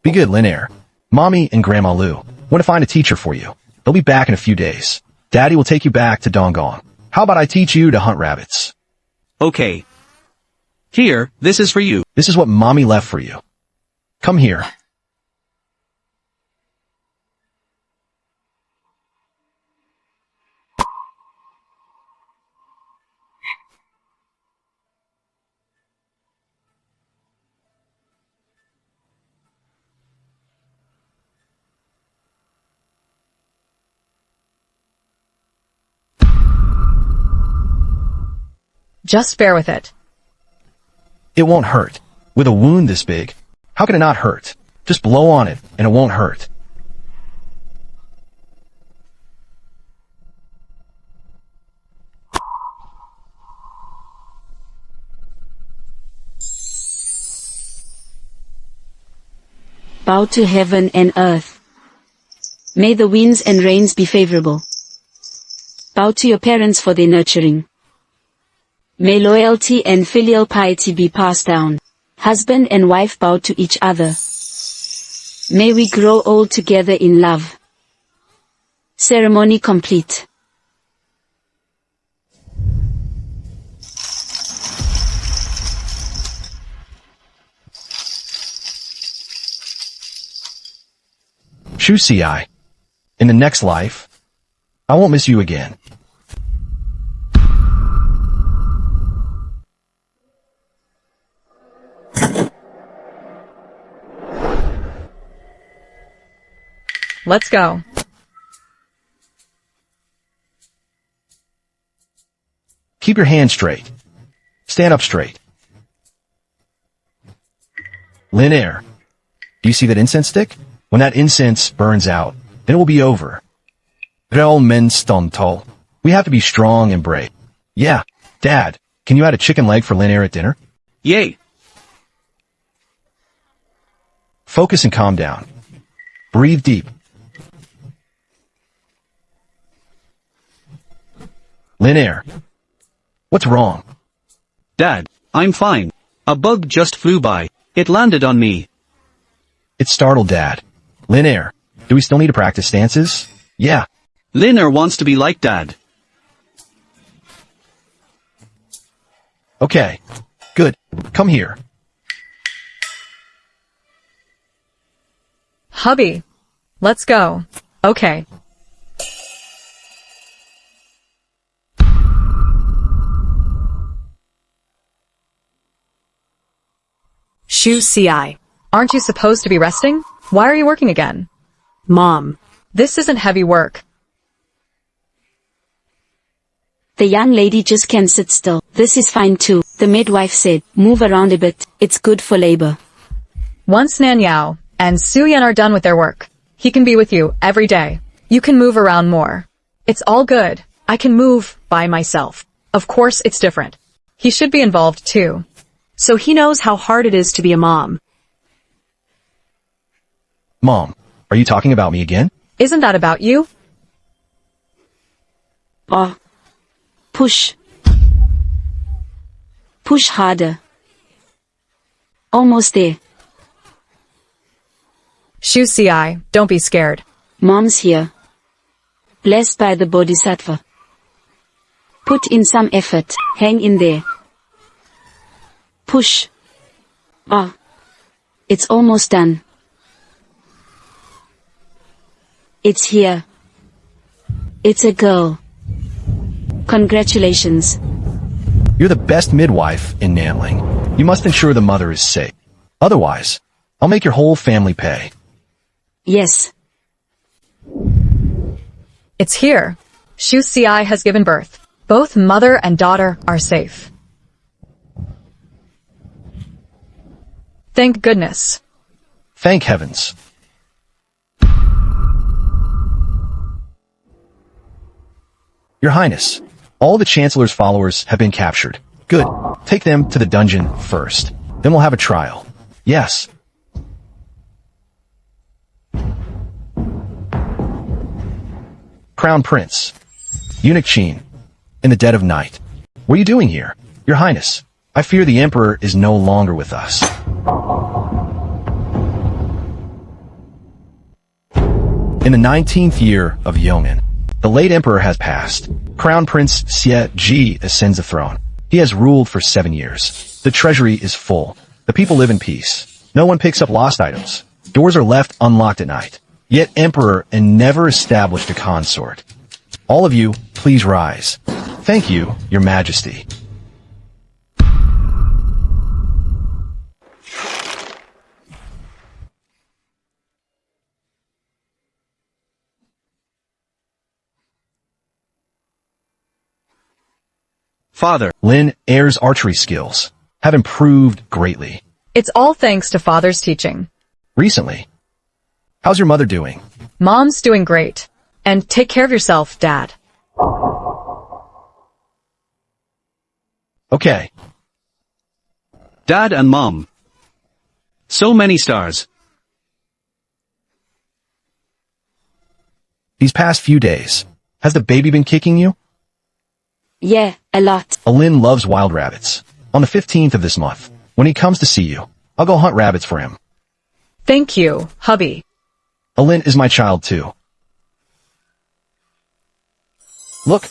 Be good, Lin Air. Mommy and Grandma Lu want to find a teacher for you. They'll be back in a few days. Daddy will take you back to Donggong. How about I teach you to hunt rabbits? Okay. Here, this is for you. This is what Mommy left for you. Come here. Just bear with it. It won't hurt. With a wound this big, how can it not hurt? Just blow on it, and it won't hurt. Bow to heaven and earth. May the winds and rains be favorable. Bow to your parents for their nurturing. May loyalty and filial piety be passed down. Husband and wife bow to each other. May we grow old together in love. Ceremony complete. Shuci, in the next life, I won't miss you again. Let's go. Keep your hand straight. Stand up straight. Lin Air, do you see that incense stick? When that incense burns out, then it will be over. Rel men stontal. We have to be strong and brave. Yeah, Dad, can you add a chicken leg for Lin Air at dinner? Yay. Focus and calm down. Breathe deep. Lin Air, what's wrong? Dad, I'm fine. A bug just flew by. It landed on me. It startled Dad. Lin Air, do we still need to practice stances? Yeah. Lin Air wants to be like Dad. Okay. Good. Come here. Hubby. Let's go. Okay. Shuci. Aren't you supposed to be resting? Why are you working again? Mom. This isn't heavy work. The young lady just can't sit still. This is fine too. The midwife said, move around a bit. It's good for labor. Once Nan Yao and Suyan are done with their work, he can be with you every day. You can move around more. It's all good. I can move by myself. Of course it's different. He should be involved too. So he knows how hard it is to be a mom. Mom, are you talking about me again? Isn't that about you? Oh. Push. Push harder. Almost there. Shuci, don't be scared. Mom's here. Blessed by the Bodhisattva. Put in some effort. Hang in there. Push. Ah. It's almost done. It's here. It's a girl. Congratulations. You're the best midwife in Nanling. You must ensure the mother is safe. Otherwise, I'll make your whole family pay. Yes. It's here. Shuci has given birth. Both mother and daughter are safe. Thank goodness. Thank heavens. Your Highness, all the Chancellor's followers have been captured. Good. Take them to the dungeon first. Then we'll have a trial. Yes. Crown Prince. Eunuch Qin. In the dead of night. What are you doing here? Your Highness, I fear the Emperor is no longer with us. In the 19th year of Yongin, the late Emperor has passed. Crown Prince Xie Ji ascends the throne. He has ruled for 7 years. The treasury is full. The people live in peace. No one picks up lost items. Doors are left unlocked at night. Yet Emperor and never established a consort. All of you, please rise. Thank you, Your Majesty. Father. Lin Heir's archery skills have improved greatly. It's all thanks to father's teaching. Recently. How's your mother doing? Mom's doing great. And take care of yourself, Dad. Okay. Dad and Mom. So many stars. These past few days, has the baby been kicking you? Yeah, a lot. Alin loves wild rabbits. On the 15th of this month, when he comes to see you, I'll go hunt rabbits for him. Thank you, hubby. Alin is my child too. Look,